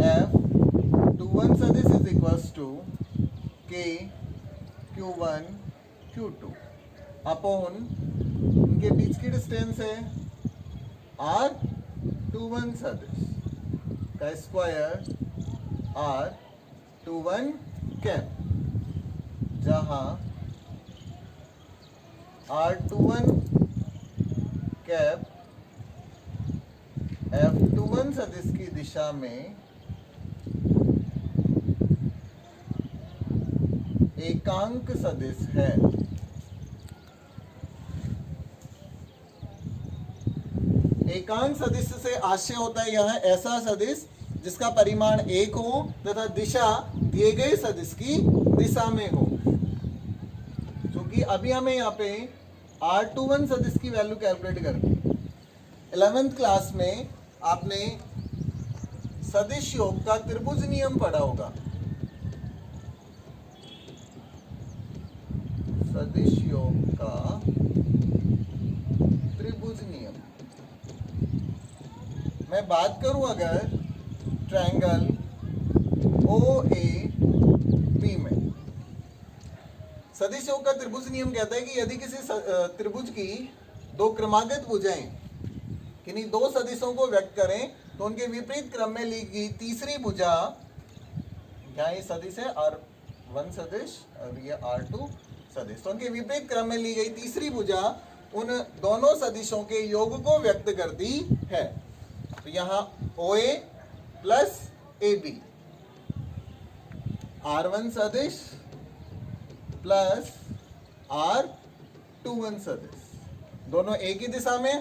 Speaker 1: F21 सदिश is equals to K Q1 Q2 upon इनके बीच की डिस्टेंस है R21 सदिश का स्क्वायर R21 कैप, जहां R21 कैप F21 सदिश की दिशा में एकांक सदिश है। एकांक सदिश से आशय होता है यह ऐसा सदिश जिसका परिमाण 1 हो तथा दिशा दिए गए सदिश की दिशा में हो। क्योंकि अभी हमें यहाँ पे R21 सदिश की वैल्यू कैलकुलेट करनी है। 11th क्लास में आपने सदिश योग का त्रिभुज नियम पढ़ा होगा। सदिश योग का त्रिभुज नियम, मैं बात करूं अगर ट्रायंगल OAB में, सदिश योग का त्रिभुज नियम कहता है कि यदि किसी त्रिभुज की दो क्रमागत भुजाएं किन्हीं दो सदिशों को व्यक्त करें तो उनके विपरीत क्रम में ली गई तीसरी भुजा, यहाँ ये सदिश है R1 सदिश और ये R2 सदिश, तो उनके विपरीत क्रम में ली गई तीसरी भुजा उन दोनों सदिशों के योग को व्यक्त करती है। तो यहाँ OA प्लस AB, R1 सदिश प्लस R21 सदिश, दोनों एक ही दिशा में,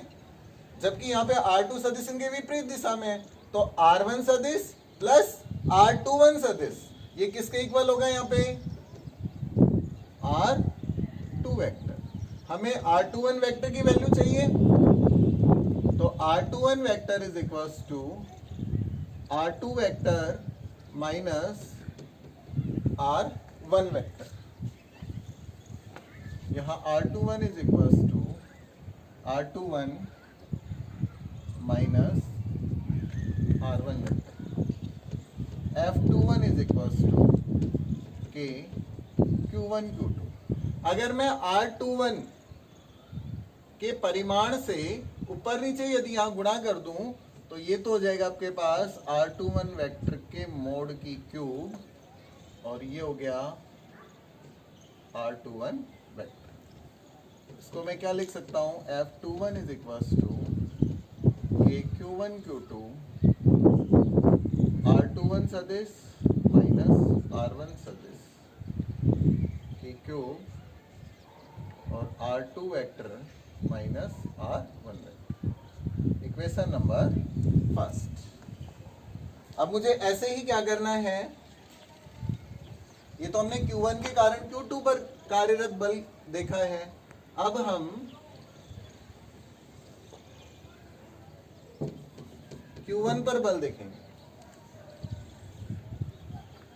Speaker 1: जबकि यहाँ पे R2 सदिश इनके विपरीत दिशा में है। तो R1 सदिश प्लस R21 सदिश ये किसके इक्वल होगा? यहाँ पे R2 वेक्टर। हमें R21 वेक्टर की वैल्यू चाहिए, तो R21 vector is equals to R2 vector minus R1 vector. यहाँ R21 is equals to R21 minus R1 vector. F21 is equals to K Q1 Q2। अगर मैं R21 के परिमाण से ऊपर नीचे यदि यहाँ गुणा कर दूं तो ये तो हो जाएगा आपके पास R21 वेक्टर के मोड की क्यूब, और ये हो गया R21 वेक्टर। इसको मैं क्या लिख सकता हूँ, F21 is equals to Q1 Q2 R21 सदिश माइनस R1 सदिश की क्यूब और R2 vector minus R1 vector. Equation number first. अब मुझे ऐसे ही क्या करना है, ये तो हमने Q1 के कारण Q2 पर कार्यरत बल देखा है। अब हम Q1 पर बल देखेंगे।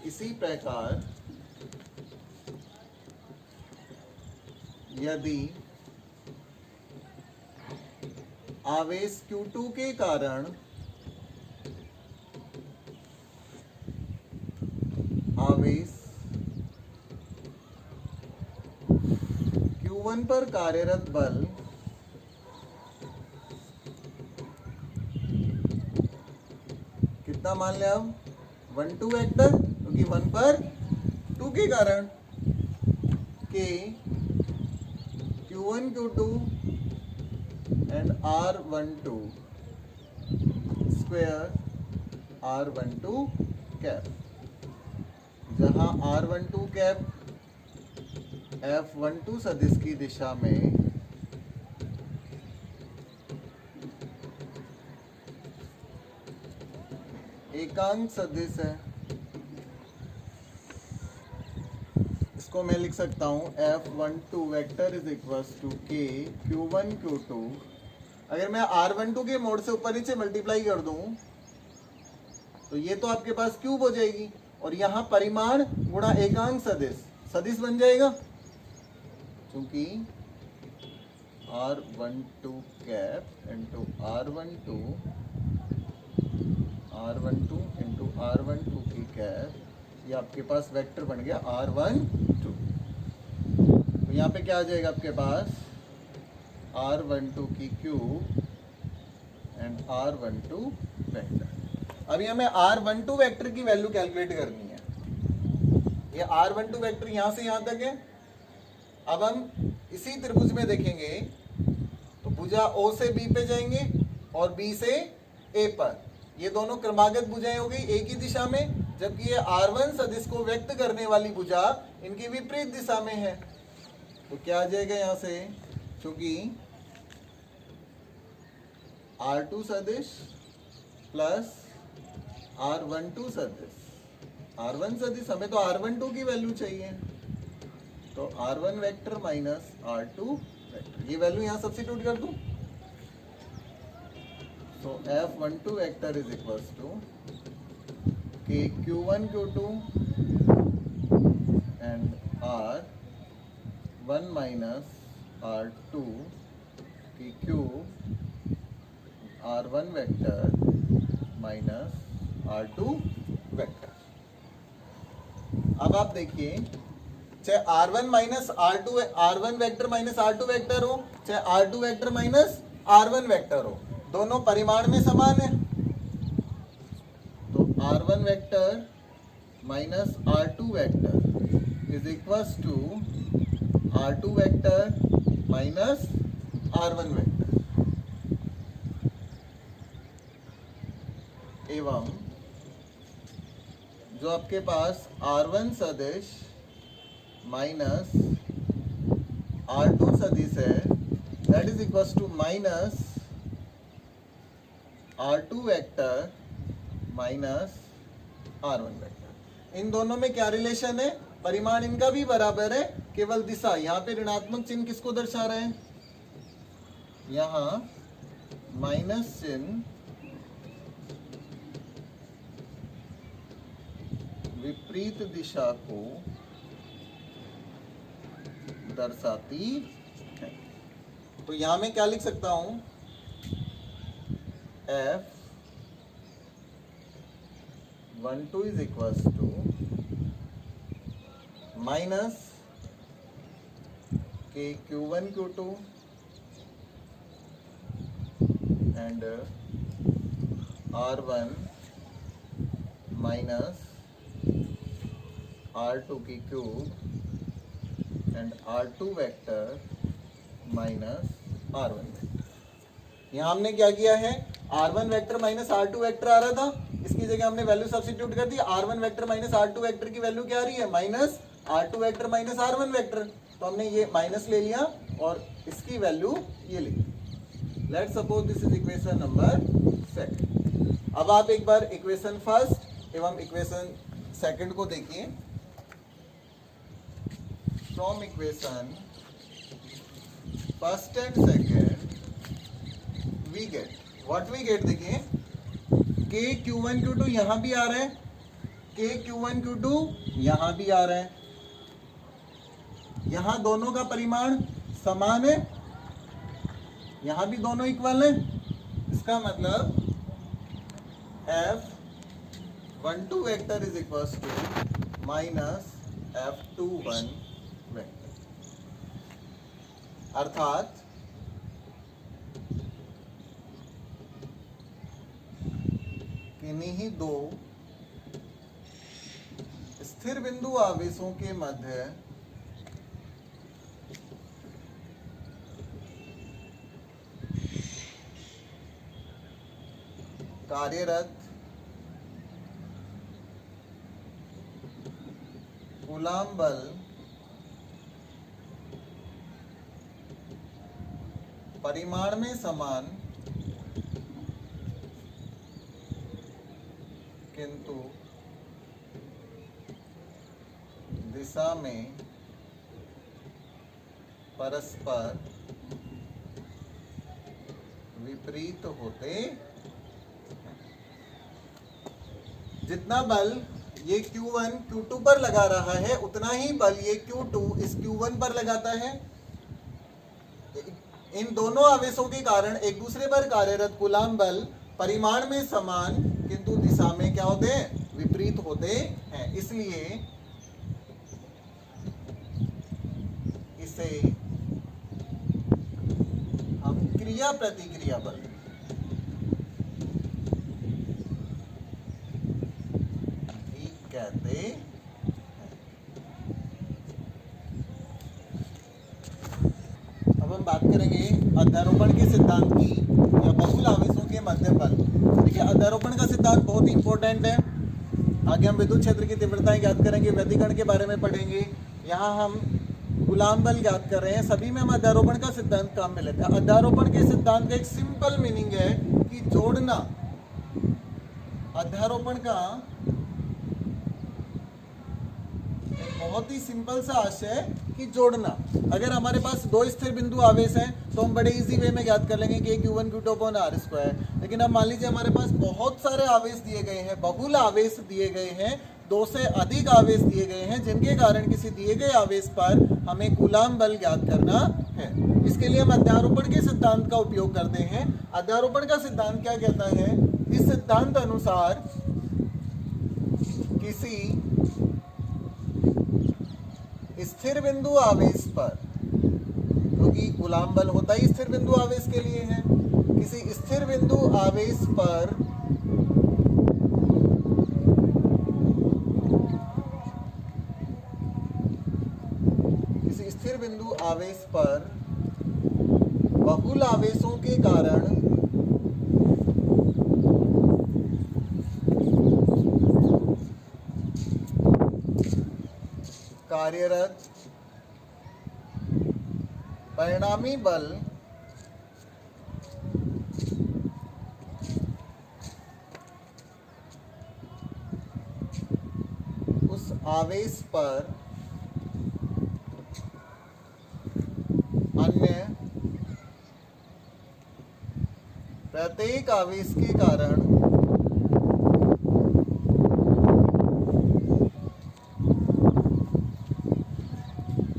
Speaker 1: इसी प्रकार यदि आवेश Q2 के कारण आवेश Q1 पर कार्यरत बल कितना मान लिया, 1-2 वेक्टर, क्योंकि 1 पर 2 के कारण के Q1 Q2 and R12 square R12 cap, जहां R12 कैप F12 सदिश की दिशा में एकांक सदिश है। इसको मैं लिख सकता हूं F12 vector is equals to K Q1 Q2। अगर मैं R12 के मोड से ऊपर नीचे मल्टीप्लाई कर दूं तो ये तो आपके पास क्यूब हो जाएगी, और यहां परिमाण गुणा एकांक सदिश सदिश बन जाएगा, क्योंकि R12 cap into R12 into R12 की कैप, ये आपके पास वेक्टर बन गया R12। तो यहाँ पे क्या आ जाएगा आपके पास, R12 की क्यूब एंड R12 वेक्टर। अभी हमें R12 वेक्टर की वैल्यू कैलकुलेट करनी है। ये R12 वेक्टर यहाँ से यहाँ तक है। अब हम इसी त्रिभुज में देखेंगे तो भुजा O से B पे जाएंगे और B से A पर। ये दोनों क्रमागत भुजाएं हो गई एक ही दिशा में, जबकि ये R1 सदिश को व्यक्त करने वाली भुजा इनकी विपरीत दिशा में है। तो क्या आ जाएगा यहाँ से, क्योंकि R2 सदिश प्लस R12 सदिश, R1 सदिश, हमें तो R12 की वैल्यू चाहिए, तो R1 vector minus R2 vector, ये वैल्यू यहाँ सब्स्टिट्यूट कर दूं, तो F12 vector is equals to K Q1 Q2 and R1 minus R2 की cube R1 vector minus R2 vector. अब आप देखिए, चाहे R1 minus R2 R1 vector minus R2 vector हो, चाहे R2 vector minus R1 vector हो, दोनों परिमाण में समान है। तो R1 vector minus R2 vector is equals to R2 vector minus R1 vector, एवं जो आपके पास R1 सदिश माइनस R2 सदिश है, that is equals to minus R2 vector minus R1 vector. इन दोनों में क्या रिलेशन है, परिमाण इनका भी बराबर है, केवल दिशा। यहाँ पे ऋणात्मक चिन्ह किसको दर्शा रहे हैं, यहाँ माइनस चिन्ह विपरीत दिशा को दर्शाती है। तो यहां मैं क्या लिख सकता हूं, F12 is equals to minus K Q1 Q2 and R1 minus R2 की cube and R2 vector minus R1। यहाँ हमने क्या किया है, R1 vector minus R2 vector आ रहा था, इसकी जगह हमने वैल्यू सब्स्टिट्यूट कर दी। R1 vector minus R2 vector की वैल्यू क्या आ रही है, minus R2 vector minus R1 vector. तो हमने ये माइनस ले लिया और इसकी वैल्यू ये ली। Let's suppose this is equation number second. अब आप एक बार इक्वेशन फर्स्ट एवं इक्वेशन सेकंड को देखिए। From equation first and second we get what we get. देखिए k q1 q2 यहां भी आ रहा है, k q1 q2 यहां भी आ रहा है, यहां दोनों का परिमाण समान है, यहां भी दोनों इक्वल है। इसका मतलब F12 vector is equal to minus F21 vector. अर्थात किन्हीं दो स्थिर बिंदु आवेशों के मध्य कार्यरत कूलाम बल परिमाण में समान किंतु दिशा में परस्पर विपरीत होते हैं। जितना बल ये Q1 Q2 पर लगा रहा है उतना ही बल ये Q2 इस Q1 पर लगाता है। इन दोनों आवेशों के कारण एक दूसरे पर कार्यरत कूलाम बल परिमाण में समान किंतु दिशा में क्या होते हैं, विपरीत होते हैं। इसलिए इसे हम क्रिया प्रतिक्रिया बल भी कहते हैं। अब हम बात करेंगे अध्यारोपण के सिद्धांत की या बहुल आवेशों के मध्य बल। देखिए अध्यारोपण का सिद्धांत बहुत ही इंपॉर्टेंट है। आगे हम विद्युत क्षेत्र की तीव्रताएं ज्ञात करेंगे, व्यतिकरण के बारे में पढ़ेंगे। यहाँ हम कूलाम बल ज्ञात कर रहे हैं, सभी में हम अध्यारोपण का सिद्धांत काम में लेते हैं। अध्यारोपण के सिद्धांत का एक सिंपल मीनिंग है कि जोड़ना। अध्यारोपण का बहुत ही सिंपल सा आशय है कि जोड़ना। अगर हमारे पास दो स्थिर बिंदु आवेश हैं तो हम बड़े इजी वे में ज्ञात कर लेंगे कि Q1 Q2 upon R square. लेकिन अब मान लीजिए हमारे पास बहुत सारे आवेश दिए गए हैं, बहुल आवेश दिए गए हैं, दो से अधिक आवेश दिए गए हैं, जिनके कारण किसी दिए गए आवेश पर हमें कूलाम बल ज्ञात करना है। इसके लिए हम अध्यारोपण के सिद्धांत का उपयोग करते हैं। अध्यारोपण का सिद्धांत क्या कहता है, इस सिद्धांत अनुसार किसी स्थिर बिंदु आवेश पर, क्योंकि कूलाम बल होता ही स्थिर बिंदु आवेश के लिए है, किसी स्थिर बिंदु आवेश पर बहुल आवेशों के कारण कार्यरत परिणामी बल उस आवेश पर अन्य प्रत्येक आवेश के कारण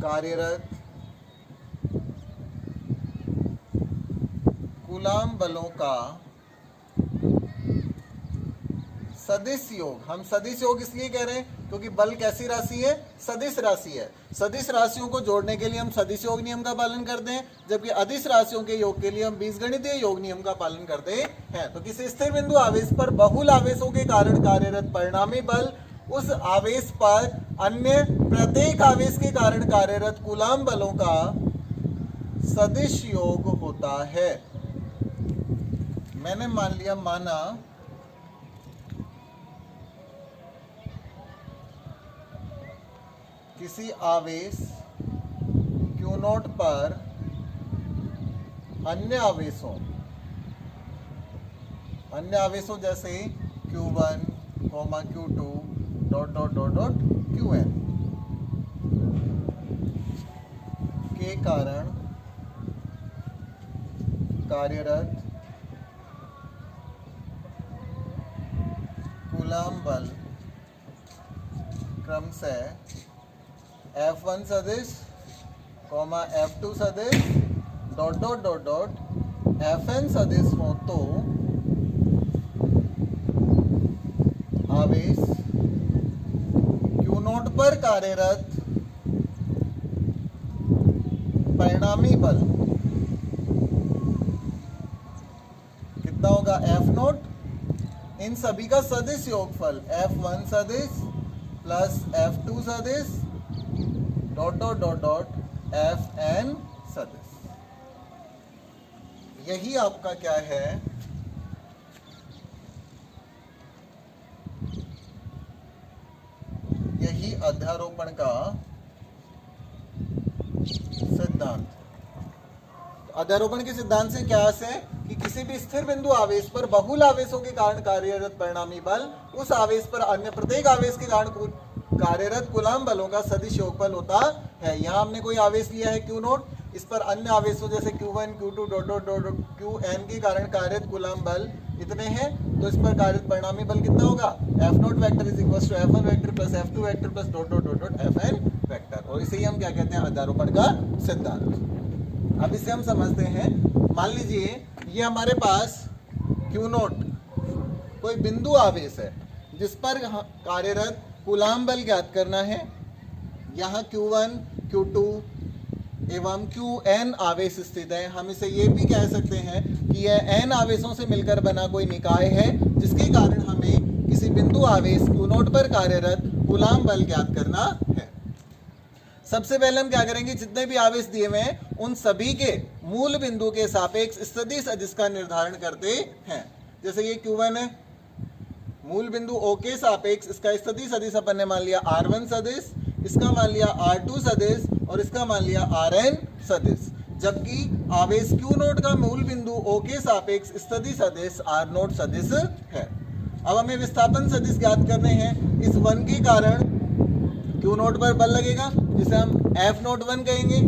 Speaker 1: कार्यरत कूलाम बलों का सदिश योग। हम सदिश योग इसलिए कह रहे हैं क्योंकि बल कैसी राशि है, सदिश राशि है। सदिश राशियों को जोड़ने के लिए हम सदिश योग नियम का पालन करते हैं, जबकि अदिश राशियों के योग के लिए हम बीजगणितीय योग नियम का पालन करते हैं। तो किसी स्थिर बिंदु आवेश पर बहुल आवेशों के कारण कार्यरत परिणामी बल उस आवेश पर अन्य प्रत्येक आवेश के कारण कार्यरत कूलाम बलों का सदिश योग होता है। मैंने माना किसी आवेश Q0 पर अन्य आवेशों जैसे Q1, Q2 ... Qn के कारण कार्यरत कूलाम बल क्रमशः F1 सदिश, F2 सदिश ... Fn सदिश हो तो आवेश Q0 पर कार्यरत परिणामी बल कितना होगा, F0, इन सभी का सदिश योगफल F1 सदिश प्लस F2 सदिश ... Fn सदिश। यही आपका क्या है, यही अध्यारोपण का सिद्धांत। अध्यारोपण के सिद्धांत से क्या आशय है कि किसी भी स्थिर बिंदु आवेश पर बहुल आवेशों के कारण कार्यरत परिणामी बल उस आवेश पर अन्य प्रत्येक आवेश के कारण कार्यरत कूलाम बलों का सदिश योगफल होता है। यहाँ हमने कोई आवेश लिया है Q0, इस पर अन्य आवेशों जैसे Q1, Q2 ... Qn के कारण कार्यरत कूलाम बल इतने हैं, तो इस पर कार्यरत परिणामी बल कितना होगा, F0 vector is equal to F1 vector plus F2 vector plus ... Fn vector. और इसे ही हम क्या कहते हैं, अध्यारोपण का सिद्धांत। अब इसे हम समझते हैं। मान लीजिए ये हमारे पास Q0 कोई बिंदु आवेश है जिस पर कार्यरत कूलाम बल ज्ञात करना है। यहाँ Q1, Q2 एवं Qn आवेश स्थित है। हम इसे ये भी कह सकते हैं कि यह n आवेशों से मिलकर बना कोई निकाय है, जिसके कारण हमें किसी बिंदु आवेश Q0 पर कार्यरत कूलाम बल ज्ञात करना है। सबसे पहले हम क्या करेंगे, जितने भी आवेश दिए हुए हैं उन सभी के मूल बिंदु के सापेक्ष सदिश अदिश का निर्धारण करते हैं। जैसे ये Q1 है, मूल बिंदु O के सापेक्ष इसका सदिश अदिश अपन ने मान लिया R1 सदिश, इसका मान लिया R2 सदिश और इसका मान लिया Rn सदिश। जबकि आवेश Q0 का मूल बिंदु O के सापेक्ष सदिश अदिश R0 सदिश है। अब हमें विस्थापन सदिश ज्ञात करने हैं। इस 1 के कारण Q0 पर बल लगेगा, जिसे हम F01 कहेंगे।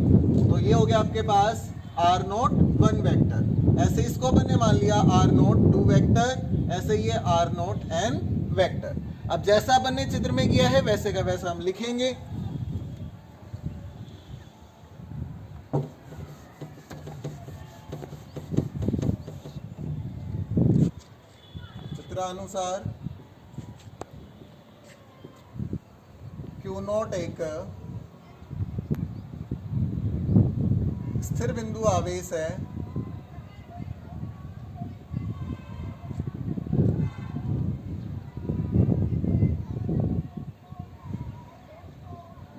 Speaker 1: तो ये हो गया आपके पास R01 वेक्टर। ऐसे इसको अपन ने मान लिया R02 वेक्टर, ऐसे ये R0n वेक्टर। अब जैसा अपन ने चित्र में किया है वैसे का वैसा हम लिखेंगे। चित्रानुसार Q0 एक स्थिर बिंदु आवेश है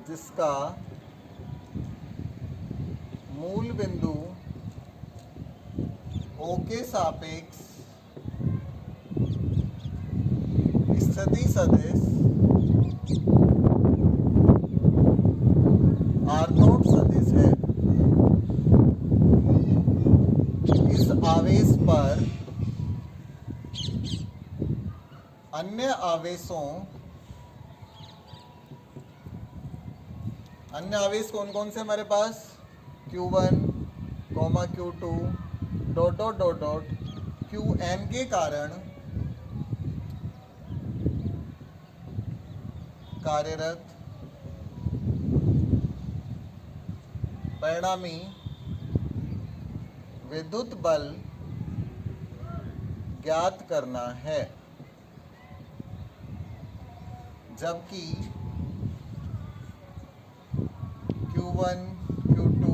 Speaker 1: जिसका मूल बिंदु O के सापेक्ष स्थिति सदिश R0 सदिश है। इस आवेश पर अन्य आवेश कौन कौन से हमारे पास, Q1, Q2 ... Qn के कारण कार्यरत परिणामी विद्युत बल ज्ञात करना है। जबकि Q1 Q2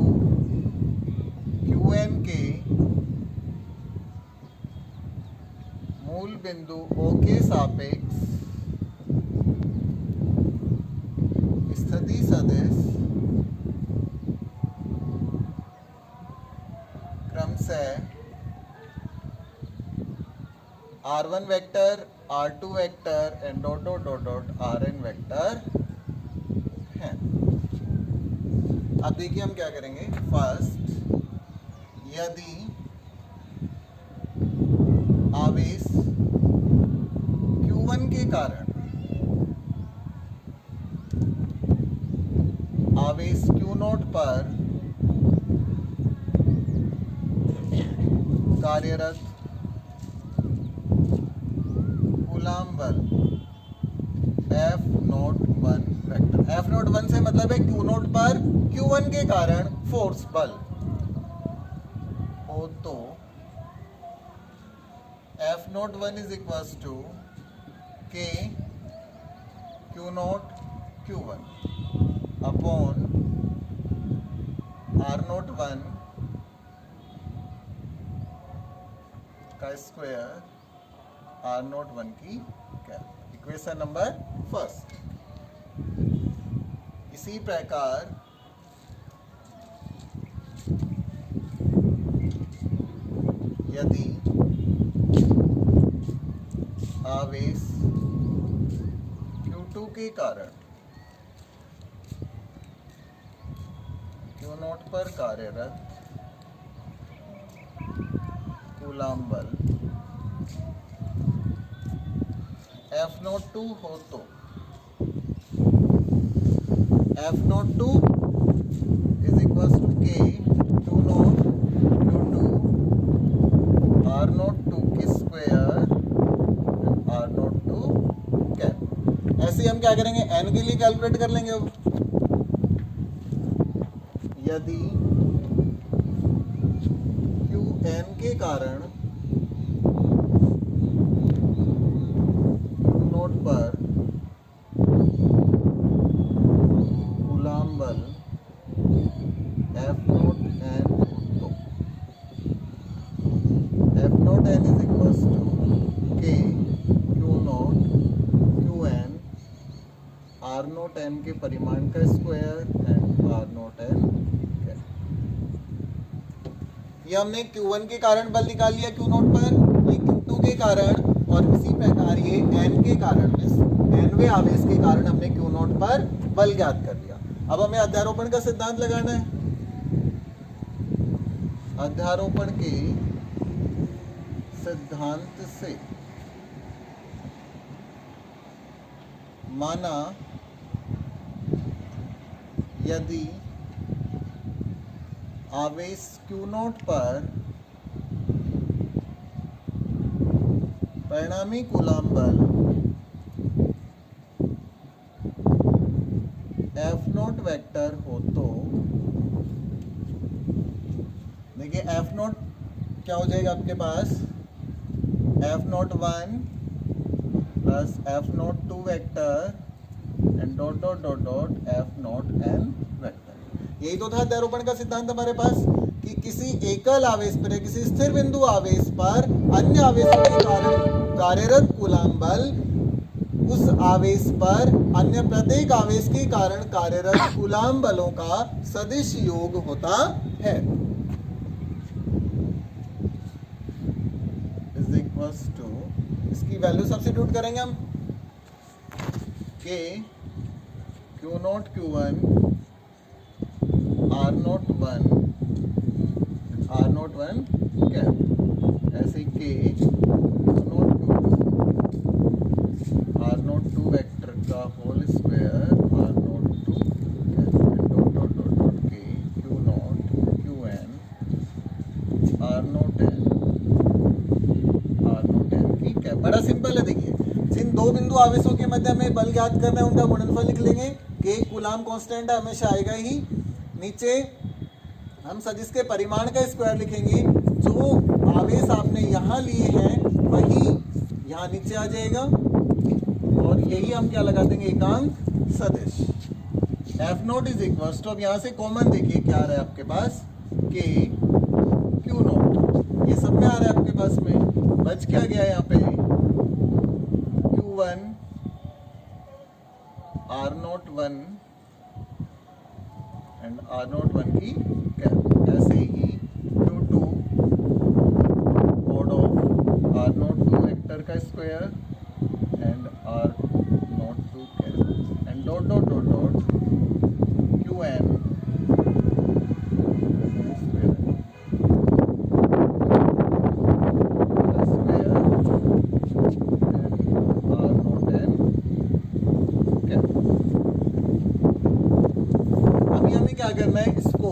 Speaker 1: Qn के मूल बिंदु O के सापेक्ष स्थिति सदिश क्रमशः R1 vector, R2 vector and dot dot dot dot Rn vector हैं। अब देखिए हम क्या करेंगे। फर्स्ट, यदि आवेश Q1 के कारण आवेश Q0 पर कार्यरत कूलाम बल F01 वेक्टर, F01 से मतलब है Q0 पर Q1 के कारण फोर्स बल हो तो F01 is equal to K Q0 Q1 upon R01 का स्क्वायर R01 की कैप। Equation number first. इसी प्रकार यदि आवेश Q2 के कारण Q0 पर कार्यरत कूलाम बल F02 हो तो F02 is equals to K Q0 Q2 R02 की स्क्वायर R02 कैप। ऐसे हम क्या करेंगे, n के लिए कैलकुलेट कर लेंगे। अब यदि Qn के कारण Q0 पर कूलाम बल F0n तो F0n is equals to K Q0 Qn R0n के परिमाण का स्क्वायर एंड R0n। ये हमने Q1 के कारण बल निकाल लिया Q0 पर, ये Q2 के कारण, और इसी प्रकार ये N के कारण, nवें आवेश के कारण हमने Q0 पर बल ज्ञात कर लिया। अब हमें अध्यारोपण का सिद्धांत लगाना है। अध्यारोपण के सिद्धांत से माना यदि आवेश Q0 पर परिणामी कूलाम बल F0 वेक्टर हो तो देखिए F0 क्या हो जाएगा आपके पास, F01 plus F02 vector and dot dot dot dot F0n vector. यही तो था अध्यारोपण का सिद्धांत हमारे पास, कि किसी एकल आवेश पर, किसी स्थिर बिंदु आवेश पर अन्य आवेशों के कारण कार्यरत कूलाम बल उस आवेश पर अन्य प्रत्येक आवेश के कारण कार्यरत कूलाम बलों का सदिश योग होता है। इज इक्वल्स टू, इसकी वैल्यू सब्स्टिट्यूट करेंगे हम, K Q0 Q1 R01 cap, ऐसे K Q0 R02 वेक्टर का whole square R02 cap dot dot dot dot K Q0 Qn R0n की कैप। बड़ा सिंपल है। देखिए, जिन दो बिंदु आवेशों के मध्य में बल ज्ञात करना है उनका गुणनफल लिख लेंगे। K कूलाम कांस्टेंट है, हमेशा आएगा ही। नीचे हम सदिश के परिमाण का स्क्वायर लिखेंगे। जो आवेश आपने यहाँ लिए हैं वही यहाँ नीचे आ जाएगा, और यही हम क्या लगा देंगे, एकांक सदिश। F naught is equal to, अब यहां से कॉमन देखिए क्या आ रहा है आपके पास, के क्यू नोट, ये सब में आ रहा है आपके पास में, बच क्या गया यहाँ पे Q1 R01 एंड R01 की कैप, ऐसे ही Q2 mod of R02 vector का square and R02 cap and dot dot dot dot Qn क्या करना है, इसको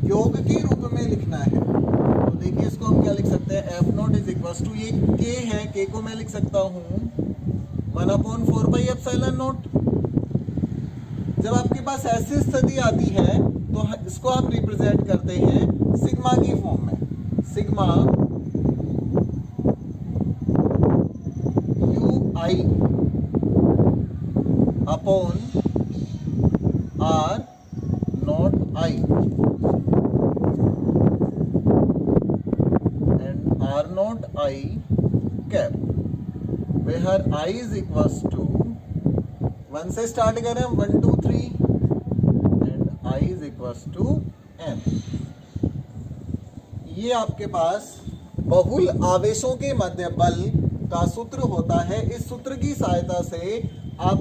Speaker 1: योग के रूप में लिखना है। तो देखिए इसको हम क्या लिख सकते हैं, F naught is equal to, ये के है, के को मैं लिख सकता हूँ 1/4 पाई एप्सिलॉन नोट। जब आपके पास ऐसी स्थिति आती है तो इसको आप रिप्रेजेंट करते हैं सिग्मा की फॉर्म में, sigma Q I upon R not I and R not I cap, where I is equals to 1 से स्टार्ट करें, 1 2 3 and I is equals to m। ये आपके पास बहुल आवेशों के मध्य बल का सूत्र होता है। इस सूत्र की सहायता से आप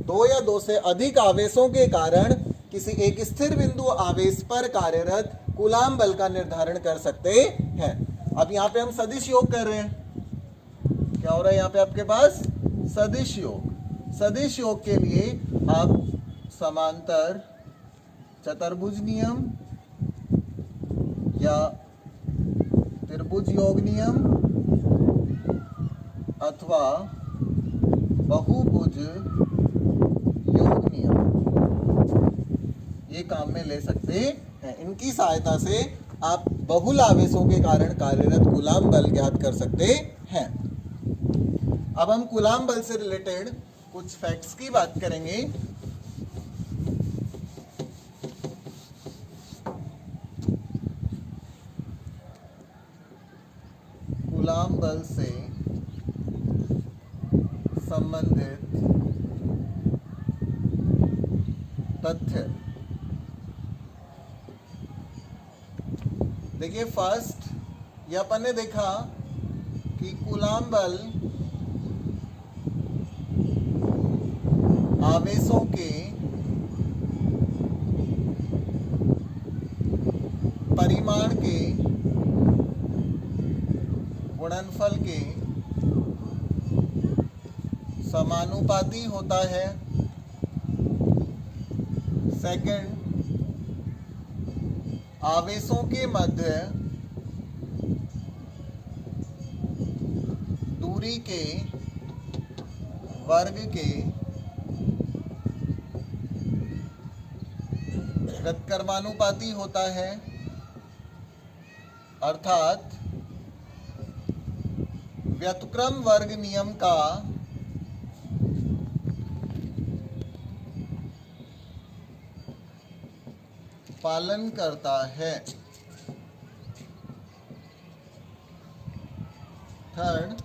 Speaker 1: दो या दो से अधिक आवेशों के कारण किसी एक स्थिर बिंदु आवेश पर कार्यरत कूलाम बल का निर्धारण कर सकते हैं। अब यहाँ पे हम सदिश योग कर रहे हैं, क्या हो रहा है यहाँ पे आपके पास सदिश योग। सदिश योग के लिए आप समांतर चतुर्भुज नियम या त्रिभुज योग नियम अथवा बहुभुज योग नियम ये काम में ले सकते हैं। इनकी सहायता से आप बहुल आवेशों के कारण कार्यरत कूलाम बल ज्ञात कर सकते हैं। अब हम कूलाम बल से रिलेटेड कुछ फैक्ट्स की बात करेंगे। कूलाम बल से संबंधित तथ्य देखिए। फर्स्ट ये अपन ने देखा कि कूलाम बल आवेशों के परिमाण के गुणनफल के समानुपाती होता है। सेकंड, आवेशों के मध्य दूरी के वर्ग के व्युत्क्रमानुपाती होता है, अर्थात व्युत्क्रम वर्ग नियम का पालन करता है। थर्ड,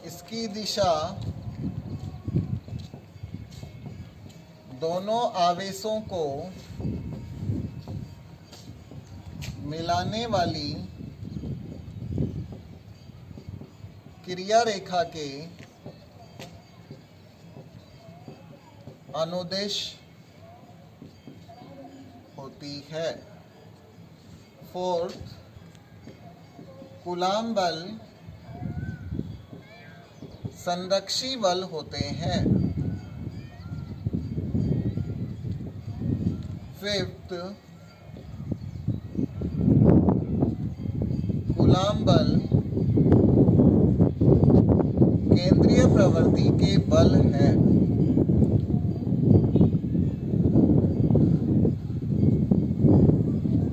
Speaker 1: इसकी दिशा दोनों आवेशों को मिलाने वाली क्रिया रेखा के अनुदिश होती है। फोर्थ, कूलाम बल संरक्षी बल होते हैं। फिफ्थ, कूलाम बल केंद्रीय प्रवृत्ति के बल हैं।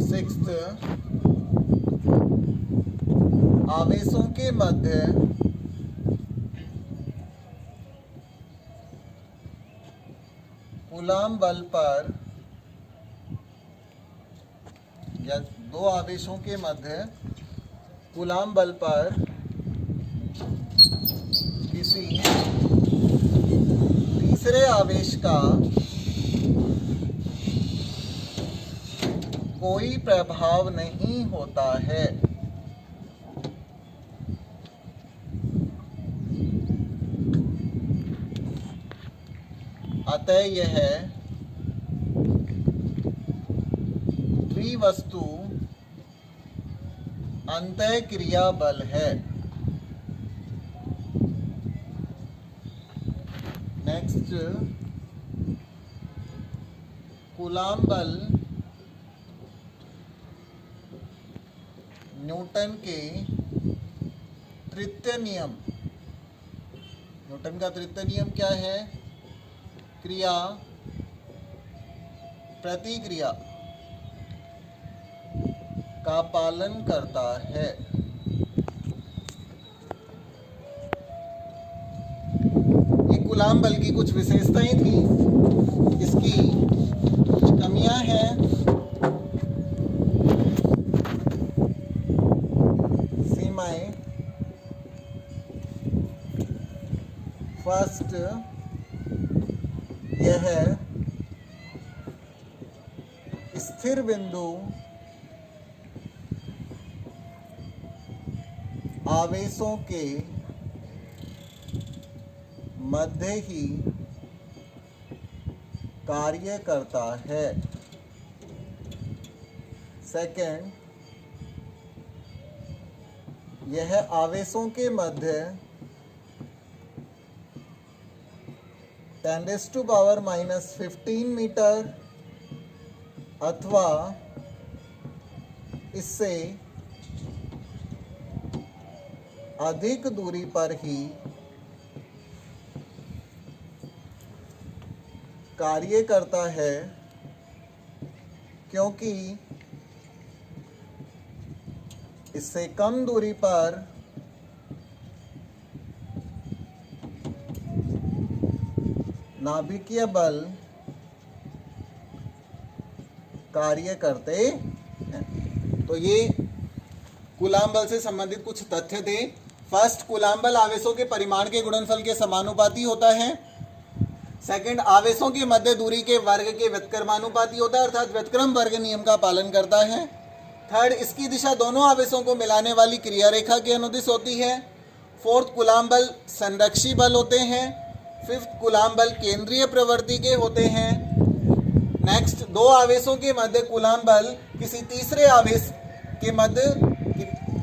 Speaker 1: सिक्स्थ, आवेशों के मध्य कूलाम बल पर या दो आवेशों के मध्य कूलाम बल पर किसी तीसरे आवेश का कोई प्रभाव नहीं होता है। अतः यह द्विवस्तु अंतःक्रिया बल है। नेक्स्ट, कूलाम बल न्यूटन के तृतीय नियम। न्यूटन का तृतीय नियम क्या है? क्रिया प्रतिक्रिया का पालन करता है। ये कूलाम बल की कुछ विशेषताएं थी, इसकी कुछ कमियां हैं। सीमाएं, फर्स्ट, यह स्थिर बिंदु आवेशों के मध्य ही कार्य करता है। सेकंड, यह आवेशों के मध्य 10⁻⁻15 मीटर अथवा इससे अधिक दूरी पर ही कार्य करता है, क्योंकि इससे कम दूरी पर नाभिकीय बल कार्य करते हैं। तो ये कूलाम बल से संबंधित कुछ तथ्य थे। फर्स्ट, कूलाम बल आवेशों के परिमाण के गुणनफल के समानुपाती होता है। सेकंड, आवेशों के मध्य दूरी के वर्ग के व्युत्क्रमानुपाती होता है, अर्थात व्युत्क्रम वर्ग नियम का पालन करता है। थर्ड, इसकी दिशा दोनों आवेशों को मिलाने वाली क्रिया रेखा के अनुदिश होती है। फोर्थ, कूलाम बल संरक्षी बल होते हैं। फिफ्थ, कूलाम बल केंद्रीय प्रवृत्ति के होते हैं। नेक्स्ट, दो आवेशों के मध्य कूलाम बल किसी तीसरे आवेश के मध्य,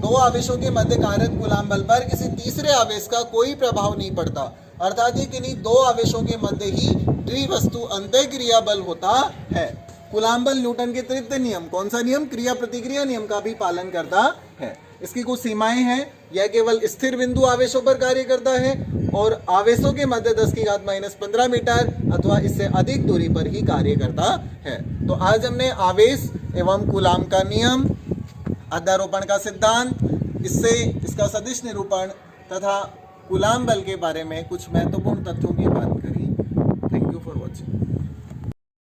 Speaker 1: दो आवेशों के मध्य कार्यरत कूलाम बल पर किसी तीसरे आवेश का कोई प्रभाव नहीं पड़ता, अर्थात ये किन्हीं दो आवेशों के मध्य ही द्विवस्तु अंतःक्रिया बल होता है। कूलाम बल न्यूटन के तृतीय नियम, कौन सा नियम? क्रिया प्रतिक्रिया नियम का भी पालन करता है। इसकी कुछ सीमाएं हैं। यह केवल स्थिर बिंदु आवेशों पर कार्य करता है और आवेशों के मध्य 10⁻⁻15 मीटर अथवा इससे अधिक दूरी पर ही कार्य करता है। तो आज हमने आवेश एवं कूलाम का नियम, अध्यारोपण का सिद्धांत, इससे इसका सदिश निरूपण तथा कूलाम बल के बारे में कुछ महत्वपूर्ण तथ्यों की बात करी।